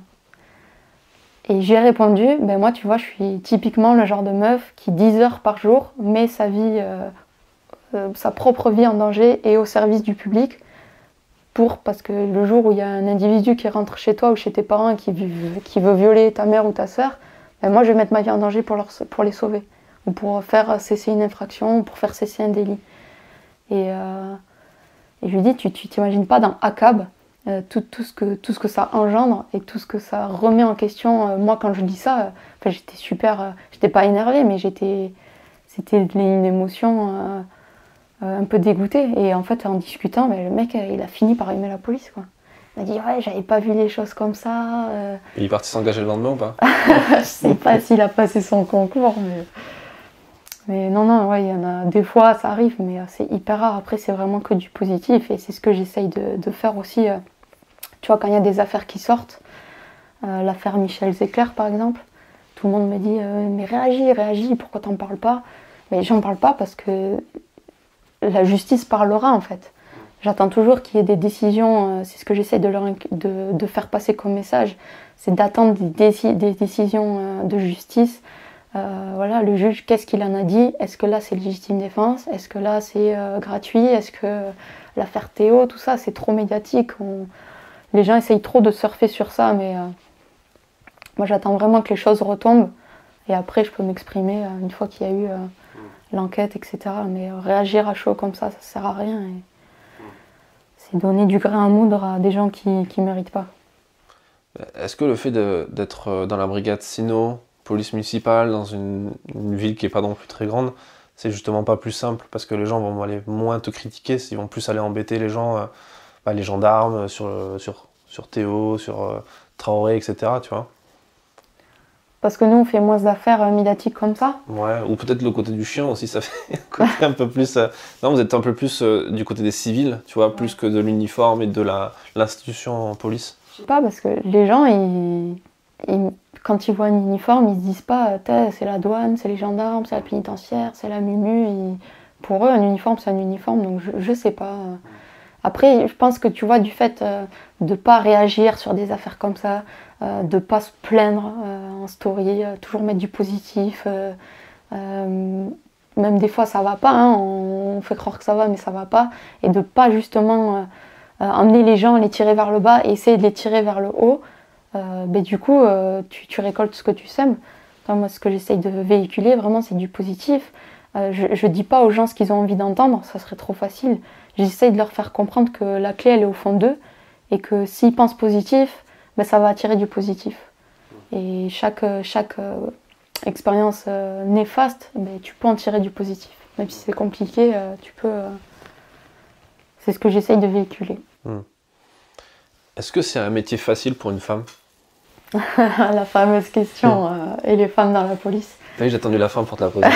Et j'ai répondu, ben moi tu vois je suis typiquement le genre de meuf qui 10 heures par jour met sa vie, sa propre vie en danger et au service du public parce que le jour où il y a un individu qui rentre chez toi ou chez tes parents et qui veut violer ta mère ou ta soeur, ben moi je vais mettre ma vie en danger pour les sauver ou pour faire cesser une infraction ou pour faire cesser un délit. Et Et je lui dis, tu t'imagines pas dans ACAB tout ce que ça engendre et tout ce que ça remet en question. Moi, quand je dis ça, j'étais j'étais pas énervée, mais c'était une émotion un peu dégoûtée. Et en fait, en discutant, le mec, il a fini par aimer la police, quoi. Il m'a dit, ouais, j'avais pas vu les choses comme ça. Il est parti s'engager le lendemain ou pas? Je sais pas s'il a passé son concours, mais non, ouais, il y en a des fois, ça arrive, mais c'est hyper rare. Après, c'est vraiment que du positif et c'est ce que j'essaye de faire aussi. Tu vois, quand il y a des affaires qui sortent, l'affaire Michel Zecler par exemple, tout le monde me dit mais réagis, pourquoi t'en parles pas? Mais j'en parle pas parce que la justice parlera en fait. J'attends toujours qu'il y ait des décisions, c'est ce que j'essaie de faire passer comme message, c'est d'attendre des décisions de justice. Voilà, le juge, qu'est-ce qu'il en a dit? Est-ce que là c'est légitime défense? Est-ce que là c'est gratuit? Est-ce que l'affaire Théo, tout ça, c'est trop médiatique? Les gens essayent trop de surfer sur ça, mais moi j'attends vraiment que les choses retombent et après je peux m'exprimer une fois qu'il y a eu l'enquête, etc. Mais réagir à chaud comme ça sert à rien. C'est donner du grain à moudre à des gens qui méritent pas. Est-ce que le fait d'être dans la brigade Sino, police municipale, dans une ville qui n'est pas non plus très grande, c'est justement pas plus simple parce que les gens vont aller moins te critiquer, ils vont plus aller embêter les gens, les gendarmes sur Théo, sur Traoré, etc. Tu vois? Parce que nous on fait moins d'affaires médiatiques comme ça. Ouais, ou peut-être le côté du chien aussi, ça fait un côté un peu plus... Non, vous êtes un peu plus du côté des civils, tu vois, plus que de l'uniforme et de l'institution en police. Je sais pas, parce que les gens, quand ils voient un uniforme, ils se disent pas c'est la douane, c'est les gendarmes, c'est la pénitentiaire, c'est la MUMU. Pour eux, un uniforme, c'est un uniforme, donc je sais pas. Après, je pense que tu vois, du fait de pas réagir sur des affaires comme ça, de pas se plaindre en story, toujours mettre du positif, même des fois ça va pas, hein, on fait croire que ça va, mais ça va pas, et de pas justement emmener les gens, les tirer vers le bas et essayer de les tirer vers le haut, du coup, tu récoltes ce que tu sèmes. Enfin, moi, ce que j'essaye de véhiculer, vraiment, c'est du positif. Je dis pas aux gens ce qu'ils ont envie d'entendre, ça serait trop facile. J'essaye de leur faire comprendre que la clé, elle est au fond d'eux, et que s'ils pensent positif, ça va attirer du positif. Et chaque expérience néfaste, tu peux en tirer du positif. Même si c'est compliqué, tu peux... C'est ce que j'essaye de véhiculer. Est-ce que c'est un métier facile pour une femme? La fameuse question, et les femmes dans la police? Oui, j'ai attendu la fin pour te la poser.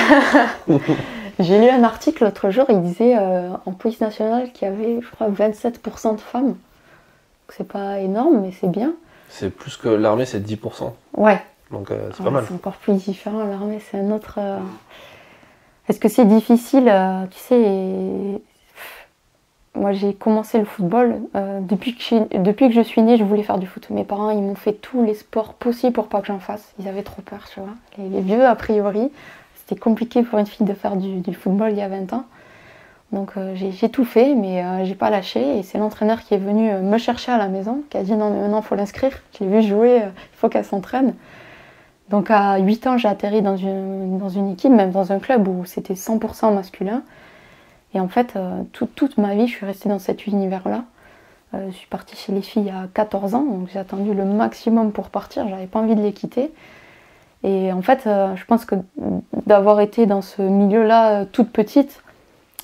J'ai lu un article l'autre jour, il disait en police nationale qu'il y avait, je crois, 27% de femmes. C'est pas énorme, mais c'est bien. C'est plus que l'armée, c'est 10%. Ouais. Donc c'est pas mal. C'est encore plus différent, l'armée, c'est un autre... Est-ce que c'est difficile? Tu sais, moi j'ai commencé le football, depuis que je suis née, je voulais faire du foot. Mes parents, ils m'ont fait tous les sports possibles pour pas que j'en fasse. Ils avaient trop peur, tu vois. Les vieux, a priori, c'était compliqué pour une fille de faire du football il y a 20 ans. Donc j'ai tout fait, mais j'ai pas lâché. Et c'est l'entraîneur qui est venu me chercher à la maison, qui a dit non mais maintenant il faut l'inscrire. Je l'ai vu jouer, il faut qu'elle s'entraîne. Donc à 8 ans, j'ai atterri dans une équipe, même dans un club où c'était 100% masculin. Et en fait, toute ma vie, je suis restée dans cet univers-là. Je suis partie chez les filles à 14 ans, donc j'ai attendu le maximum pour partir. J'avais pas envie de les quitter. Et en fait, je pense que d'avoir été dans ce milieu-là toute petite,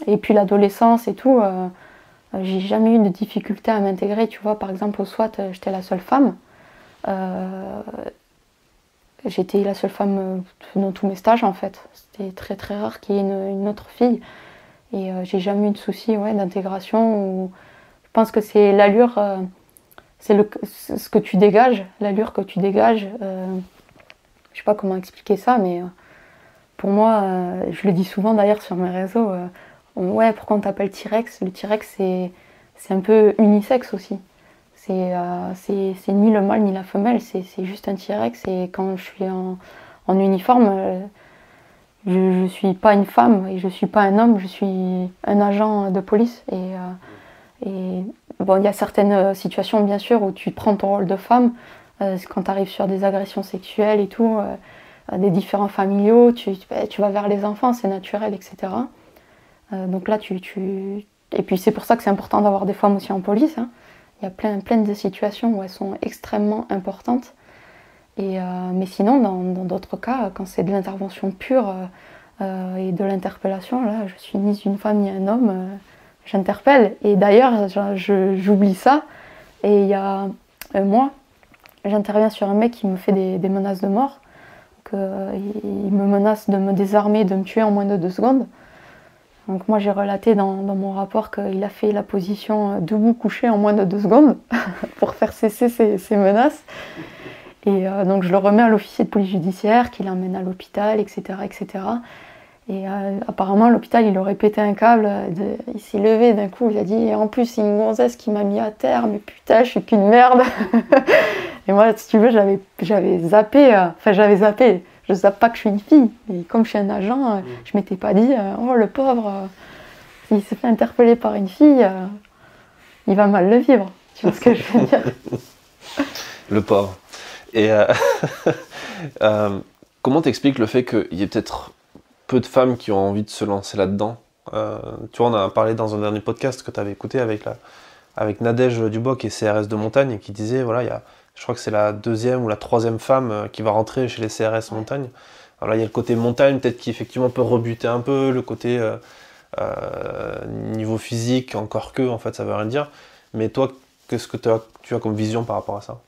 et puis l'adolescence et tout, j'ai jamais eu de difficulté à m'intégrer. Tu vois, par exemple, au SWAT, j'étais la seule femme. J'étais la seule femme dans tous mes stages, en fait. C'était très très rare qu'il y ait une autre fille. Et j'ai jamais eu de soucis d'intégration. Je pense que c'est l'allure, c'est ce que tu dégages, l'allure que tu dégages. Je sais pas comment expliquer ça, mais pour moi, je le dis souvent d'ailleurs sur mes réseaux, pourquoi on t'appelle T-Rex? Le T-Rex, c'est un peu unisexe aussi. C'est ni le mâle ni la femelle, c'est juste un T-Rex. Et quand je suis en uniforme, je suis pas une femme et je suis pas un homme, je suis un agent de police. Et bon, il y a certaines situations bien sûr où tu prends ton rôle de femme, quand tu arrives sur des agressions sexuelles et tout, des différends familiaux, tu vas vers les enfants, c'est naturel, etc. Donc là tu Et puis c'est pour ça que c'est important d'avoir des femmes aussi en police. Hein. Il y a plein de situations où elles sont extrêmement importantes. Mais sinon, dans d'autres cas, quand c'est de l'intervention pure et de l'interpellation, là, je suis ni une femme ni un homme, j'interpelle. Et d'ailleurs, j'oublie ça. Et il y a un mois, j'interviens sur un mec qui me fait des menaces de mort. Il me menace de me désarmer, de me tuer en moins de 2 secondes. Donc moi j'ai relaté dans mon rapport qu'il a fait la position debout couché en moins de 2 secondes pour faire cesser ses menaces. Et donc je le remets à l'officier de police judiciaire qui l'emmène à l'hôpital, etc. etc. Et apparemment l'hôpital il aurait pété un câble, il s'est levé d'un coup, il a dit et en plus c'est une gonzesse qui m'a mis à terre, mais putain je suis qu'une merde. Et moi si tu veux j'avais zappé, je zappe pas que je suis une fille, mais comme je suis un agent, je m'étais pas dit oh le pauvre, il s'est fait interpeller par une fille, il va mal le vivre, tu vois ce que je veux dire. Le pauvre. Et comment t'expliques le fait qu'il y ait peut-être peu de femmes qui ont envie de se lancer là-dedans? Tu vois, on a parlé dans un dernier podcast que tu avais écouté avec Nadège Duboc qui est CRS de montagne et qui disait, voilà, je crois que c'est la 2e ou la 3e femme qui va rentrer chez les CRS montagne. Alors là, il y a le côté montagne, peut-être qui effectivement peut rebuter un peu, le côté niveau physique, encore que, en fait, ça veut rien dire. Mais toi, qu'est-ce que tu as comme vision par rapport à ça?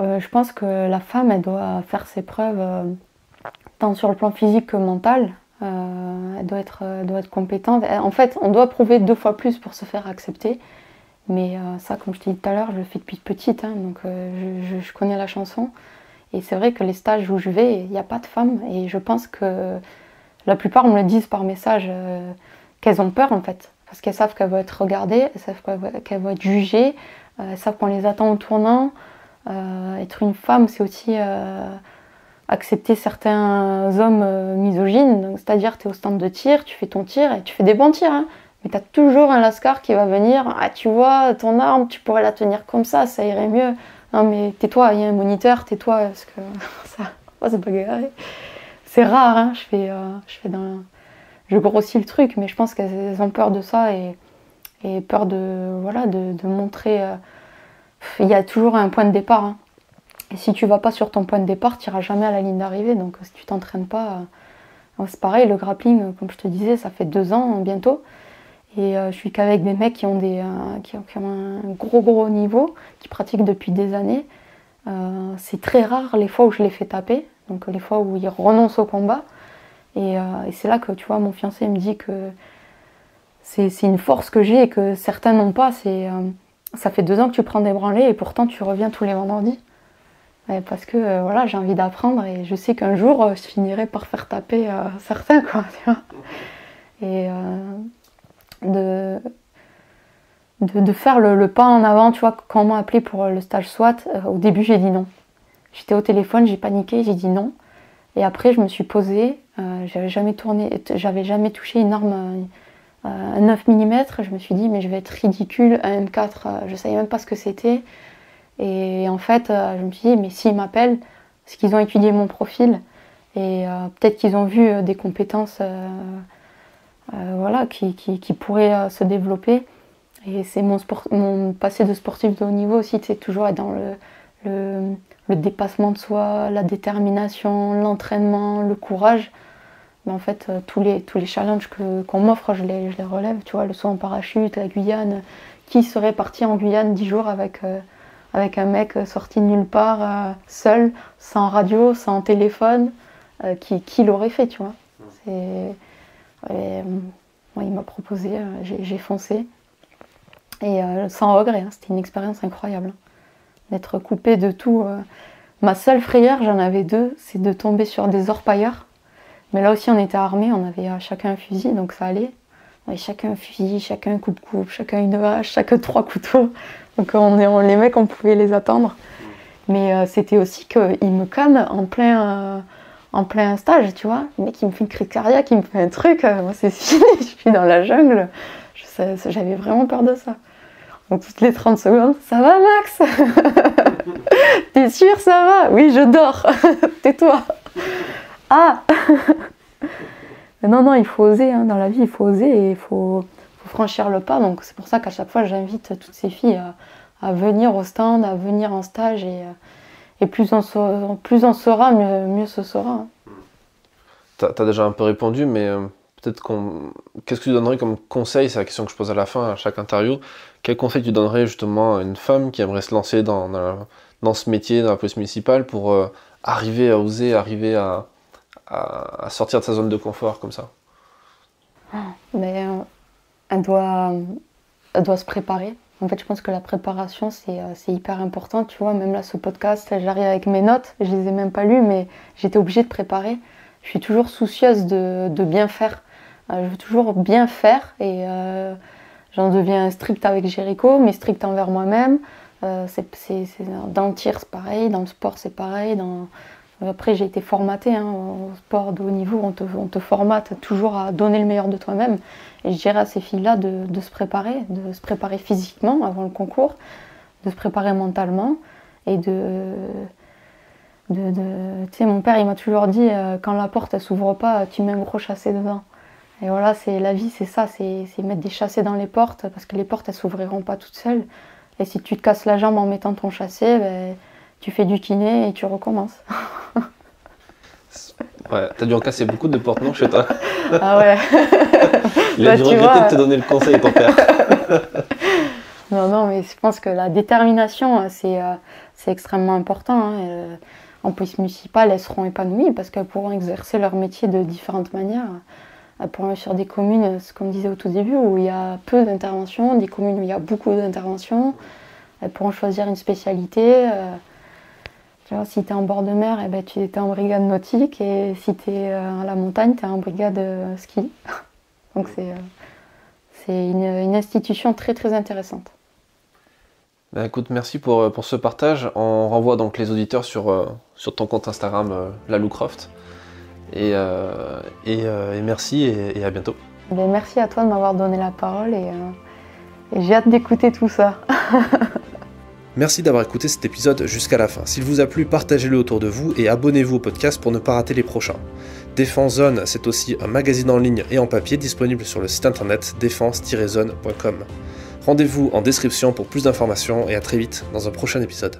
Je pense que la femme, elle doit faire ses preuves tant sur le plan physique que mental. Elle doit être compétente. En fait, on doit prouver 2 fois plus pour se faire accepter. Mais ça, comme je t'ai dit tout à l'heure, je le fais depuis petite, hein, donc je connais la chanson. Et c'est vrai que les stages où je vais, il n'y a pas de femmes. Et je pense que la plupart me le disent par message qu'elles ont peur en fait. Parce qu'elles savent qu'elles vont être regardées, elles savent qu'elles vont être jugées, elles savent qu'on les attend au tournant. Être une femme, c'est aussi accepter certains hommes misogynes. C'est-à-dire, tu es au stand de tir, tu fais ton tir et tu fais des bons tirs. Hein. Mais tu as toujours un lascar qui va venir. Ah, tu vois, ton arme, tu pourrais la tenir comme ça irait mieux. Non, mais tais-toi, il y a un moniteur, tais-toi, parce que ça va se bagarrer. C'est rare, hein, je grossis le truc, mais je pense qu'elles ont peur de ça et peur de montrer. Il y a toujours un point de départ. Hein. Et si tu vas pas sur ton point de départ, tu n'iras jamais à la ligne d'arrivée. Donc si tu t'entraînes pas, c'est pareil, le grappling, comme je te disais, ça fait 2 ans bientôt. Et je suis qu'avec des mecs qui ont un gros niveau, qui pratiquent depuis des années. C'est très rare les fois où je les fais taper, donc les fois où ils renoncent au combat. Et c'est là que tu vois, mon fiancé me dit que c'est une force que j'ai et que certains n'ont pas. Ça fait 2 ans que tu prends des branlées et pourtant tu reviens tous les vendredis. Parce que voilà, j'ai envie d'apprendre et je sais qu'un jour je finirai par faire taper certains, quoi, tu vois. Et de faire le pas en avant, tu vois, quand on m'a appelé pour le stage SWAT, au début j'ai dit non. J'étais au téléphone, j'ai paniqué, j'ai dit non. Et après je me suis posée, j'avais jamais touché une arme à 9 mm, je me suis dit mais je vais être ridicule, un M4, je savais même pas ce que c'était. Et en fait, je me suis dit mais s'ils m'appellent, c'est qu'ils ont étudié mon profil et peut-être qu'ils ont vu des compétences qui pourraient se développer. Et c'est mon passé de sportif de haut niveau aussi, c'est toujours être dans le dépassement de soi, la détermination, l'entraînement, le courage. Mais en fait, tous les challenges qu'on m'offre, je les relève. Tu vois, le saut en parachute, la Guyane. Qui serait parti en Guyane 10 jours avec un mec sorti de nulle part, seul, sans radio, sans téléphone, qui l'aurait fait, tu vois. Moi, il m'a proposé, j'ai foncé. Et sans regret, hein, c'était une expérience incroyable. D'être coupée de tout. Ma seule frayeur, j'en avais 2, c'est de tomber sur des orpailleurs. Mais là aussi, on était armés, on avait chacun un fusil, donc ça allait. On avait chacun un fusil, chacun un coup de coupe, chacun une hache, chacun 3 couteaux. Donc les mecs, on pouvait les attendre. Mais c'était aussi qu'ils me cannent en plein stage, tu vois. Le mec, il me fait une crise cardiaque, il me fait un truc. Moi, c'est fini, je suis dans la jungle. J'avais vraiment peur de ça. Donc toutes les 30 secondes, ça va Max? T'es sûr ça va? Oui, je dors. Tais-toi. Ah. Non, il faut oser, hein. Dans la vie, il faut oser et il faut franchir le pas. Donc c'est pour ça qu'à chaque fois, j'invite toutes ces filles à venir au stand, à venir en stage. Et plus on saura, mieux ce sera. T'as déjà un peu répondu, mais peut-être qu'est-ce que tu donnerais comme conseil? C'est la question que je pose à la fin à chaque interview. Quel conseil tu donnerais justement à une femme qui aimerait se lancer dans ce métier, dans la police municipale, pour arriver à oser, arriver à sortir de sa zone de confort comme ça? Mais elle doit se préparer. En fait, je pense que la préparation, c'est hyper important. Tu vois, même là, ce podcast, j'arrive avec mes notes, je les ai même pas lues, mais j'étais obligée de préparer. Je suis toujours soucieuse de bien faire. Je veux toujours bien faire et j'en deviens stricte avec Jéricho, mais stricte envers moi-même. Dans le tir, c'est pareil, dans le sport, c'est pareil. Après, j'ai été formatée au sport de haut niveau, on te formate toujours à donner le meilleur de toi-même. Et je dirais à ces filles-là de se préparer physiquement avant le concours, de se préparer mentalement et tu sais, mon père, il m'a toujours dit, quand la porte, elle s'ouvre pas, tu mets un gros chassé dedans. Et voilà, la vie, c'est ça, c'est mettre des chassés dans les portes, parce que les portes, elles s'ouvriront pas toutes seules. Et si tu te casses la jambe en mettant ton chassé, ben, tu fais du kiné et tu recommences. Ouais, t'as dû en casser beaucoup de portes, non, chez toi? Ah ouais. Il a dû regretter de te donner le conseil, ton père. Non, mais je pense que la détermination, c'est extrêmement important. En police municipale, elles seront épanouies parce qu'elles pourront exercer leur métier de différentes manières. Elles pourront aller sur des communes, comme on disait au tout début, où il y a peu d'interventions, des communes où il y a beaucoup d'interventions. Elles pourront choisir une spécialité. Tu vois, si tu es en bord de mer, eh ben, tu es en brigade nautique, et si tu es à la montagne, tu es en brigade ski. Donc c'est une institution très très intéressante. Ben écoute, merci pour ce partage. On renvoie donc les auditeurs sur ton compte Instagram, LalouCroft. Et merci et à bientôt. Ben, merci à toi de m'avoir donné la parole et j'ai hâte d'écouter tout ça. Merci d'avoir écouté cet épisode jusqu'à la fin. S'il vous a plu, partagez-le autour de vous et abonnez-vous au podcast pour ne pas rater les prochains. Défense Zone, c'est aussi un magazine en ligne et en papier disponible sur le site internet défense-zone.com. Rendez-vous en description pour plus d'informations et à très vite dans un prochain épisode.